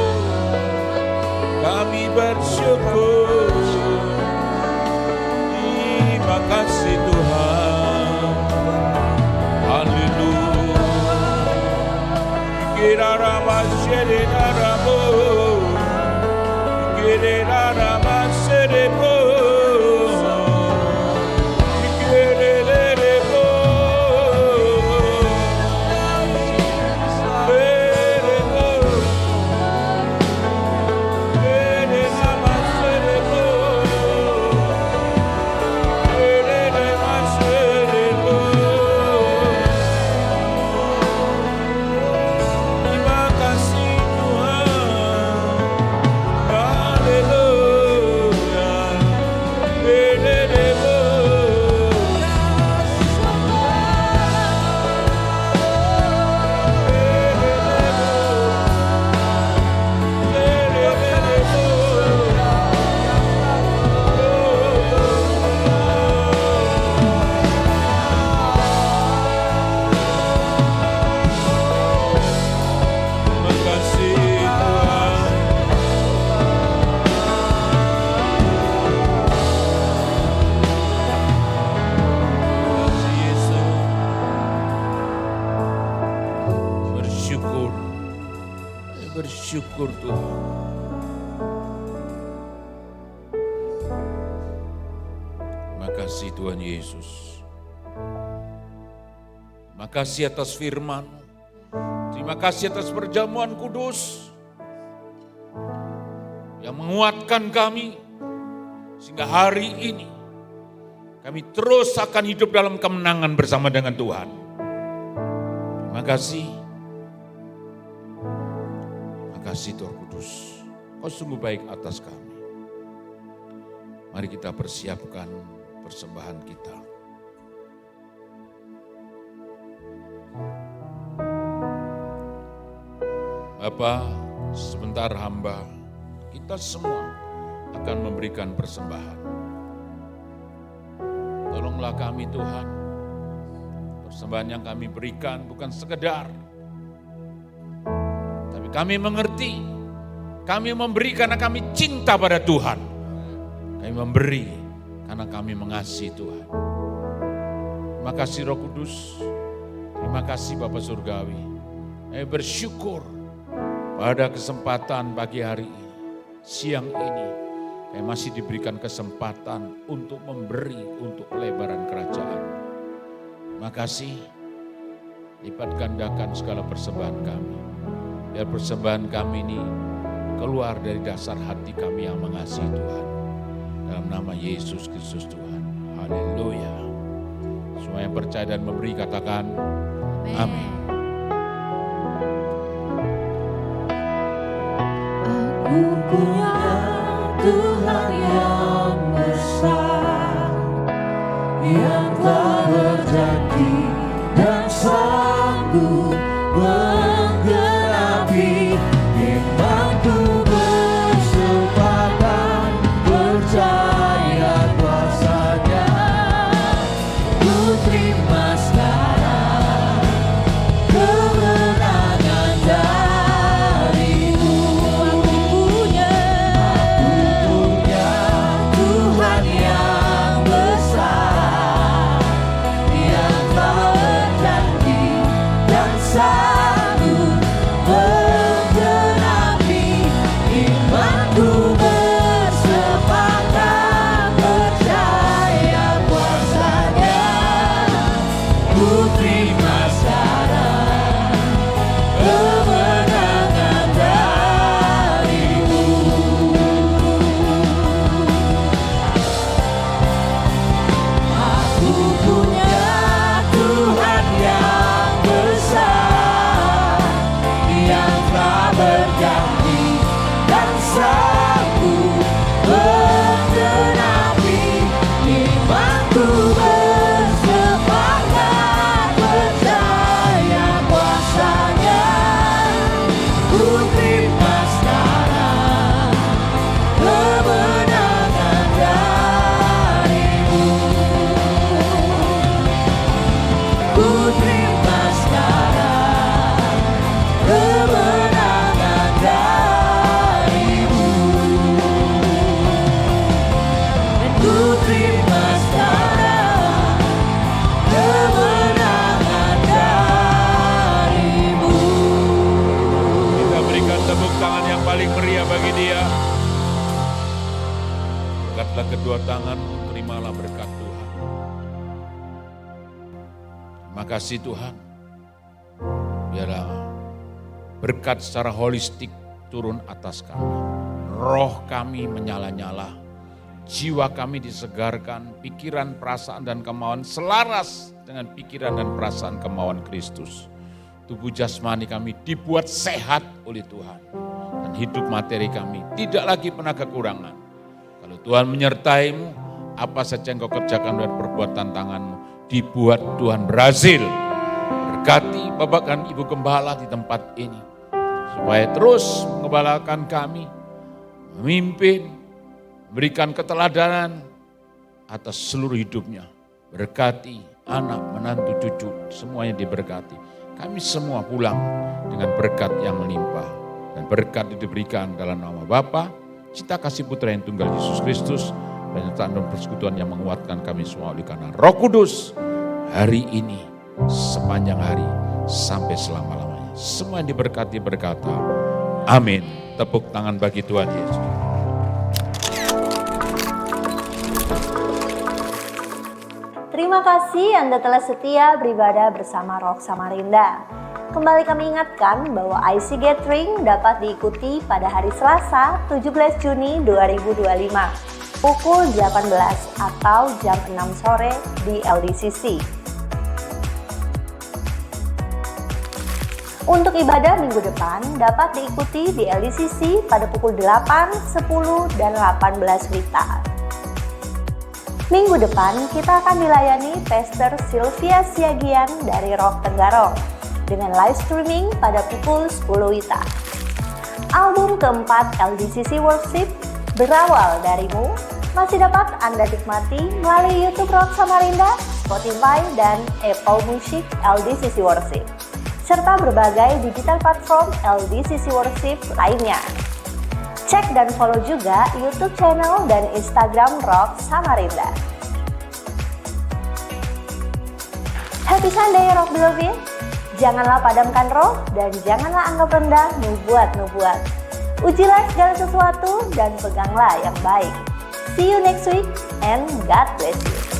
[SPEAKER 9] Kami bersyukur. Terima kasih Tuhan. Haleluya. Kira rama syede naramu. Kira rama syede po. Bersyukur Tuhan. Terima kasih Tuhan Yesus. Terima kasih atas firman-Mu. Terima kasih atas perjamuan kudus yang menguatkan kami sehingga hari ini kami terus akan hidup dalam kemenangan bersama dengan Tuhan. Terima kasih. Terima kasih Tuhan Kudus. Kau sungguh baik atas kami. Mari kita persiapkan persembahan kita. Bapa, sebentar hamba, kita semua akan memberikan persembahan. Tolonglah kami Tuhan. Persembahan yang kami berikan bukan sekedar, tapi kami mengerti, kami memberi karena kami cinta pada Tuhan. Kami memberi karena kami mengasihi Tuhan. Terima kasih Roh Kudus, terima kasih Bapa Surgawi. Kami bersyukur pada kesempatan pagi hari ini, siang ini, kami masih diberikan kesempatan untuk memberi untuk pelebaran kerajaan. Terima kasih, lipat gandakan segala persembahan kami. Biar persembahan kami ini keluar dari dasar hati kami yang mengasihi Tuhan. Dalam nama Yesus Kristus Tuhan. Haleluya. Semua yang percaya dan memberi katakan amin.
[SPEAKER 7] Aku punya Tuhan yang besar, yang telah berjanji dan sanggup menggenapi imanku bersempatan percaya kuasanya. Ku terima sekarang kemenangan.
[SPEAKER 8] janji dan sanggup bergenapi imanku bersepakat percaya kuasanya. Ku terima sekarang kemenangan darimu. Ku terima sekarang kemenangan darimu. Dan ku terima sekarang kemenangan darimu.
[SPEAKER 9] Kita berikan tepuk tangan yang paling meriah bagi dia. Angkatlah kedua tanganmu, terimalah berkat Tuhan. Terima kasih Tuhan. Biarlah berkat secara holistik turun atas kami. Roh kami menyala-nyala. Jiwa kami disegarkan, pikiran, perasaan, dan kemauan selaras dengan pikiran dan perasaan kemauan Kristus. Tubuh jasmani kami dibuat sehat oleh Tuhan. Dan hidup materi kami tidak lagi pernah kekurangan. Kalau Tuhan menyertaimu, apa saja yang kau kerjakan dengan perbuatan tanganmu, dibuat Tuhan berhasil. Berkati Bapak dan Ibu Gembala di tempat ini, supaya terus mengembalakan kami, memimpin, memberikan keteladanan atas seluruh hidupnya. Berkati anak, menantu, cucu, semuanya diberkati. Kami semua pulang dengan berkat yang melimpah. Dan berkat itu diberikan dalam nama Bapa, Cinta kasih Putra yang tunggal Yesus Kristus, penyertaan dan persekutuan yang menguatkan kami semua oleh karena Roh Kudus, hari ini, sepanjang hari, sampai selama-lamanya. Semua yang diberkati berkata, amin. Tepuk tangan bagi Tuhan Yesus.
[SPEAKER 1] Terima kasih Anda telah setia beribadah bersama Rock Samarinda. Kembali kami ingatkan bahwa IC Gathering dapat diikuti pada hari Selasa 17 Juni 2025 pukul 18 atau jam 6 sore di LDCC. Untuk ibadah minggu depan dapat diikuti di LDCC pada pukul 8, 10, dan 18 WITA. Minggu depan kita akan dilayani Pastor Sylvia Siagian dari Rock Tenggarong dengan live streaming pada pukul 10 WITA. Album keempat LDCC Worship, Berawal Darimu, masih dapat Anda nikmati melalui YouTube Rock Samarinda, Spotify, dan Apple Music LDCC Worship, serta berbagai digital platform LDCC Worship lainnya. Cek dan follow juga YouTube channel dan Instagram Rock Samarinda. Happy Sunday Rock Beloved. Janganlah padamkan roh dan janganlah anggap rendah nubuat-nubuat. Ujilah segala sesuatu dan peganglah yang baik. See you next week and God bless you.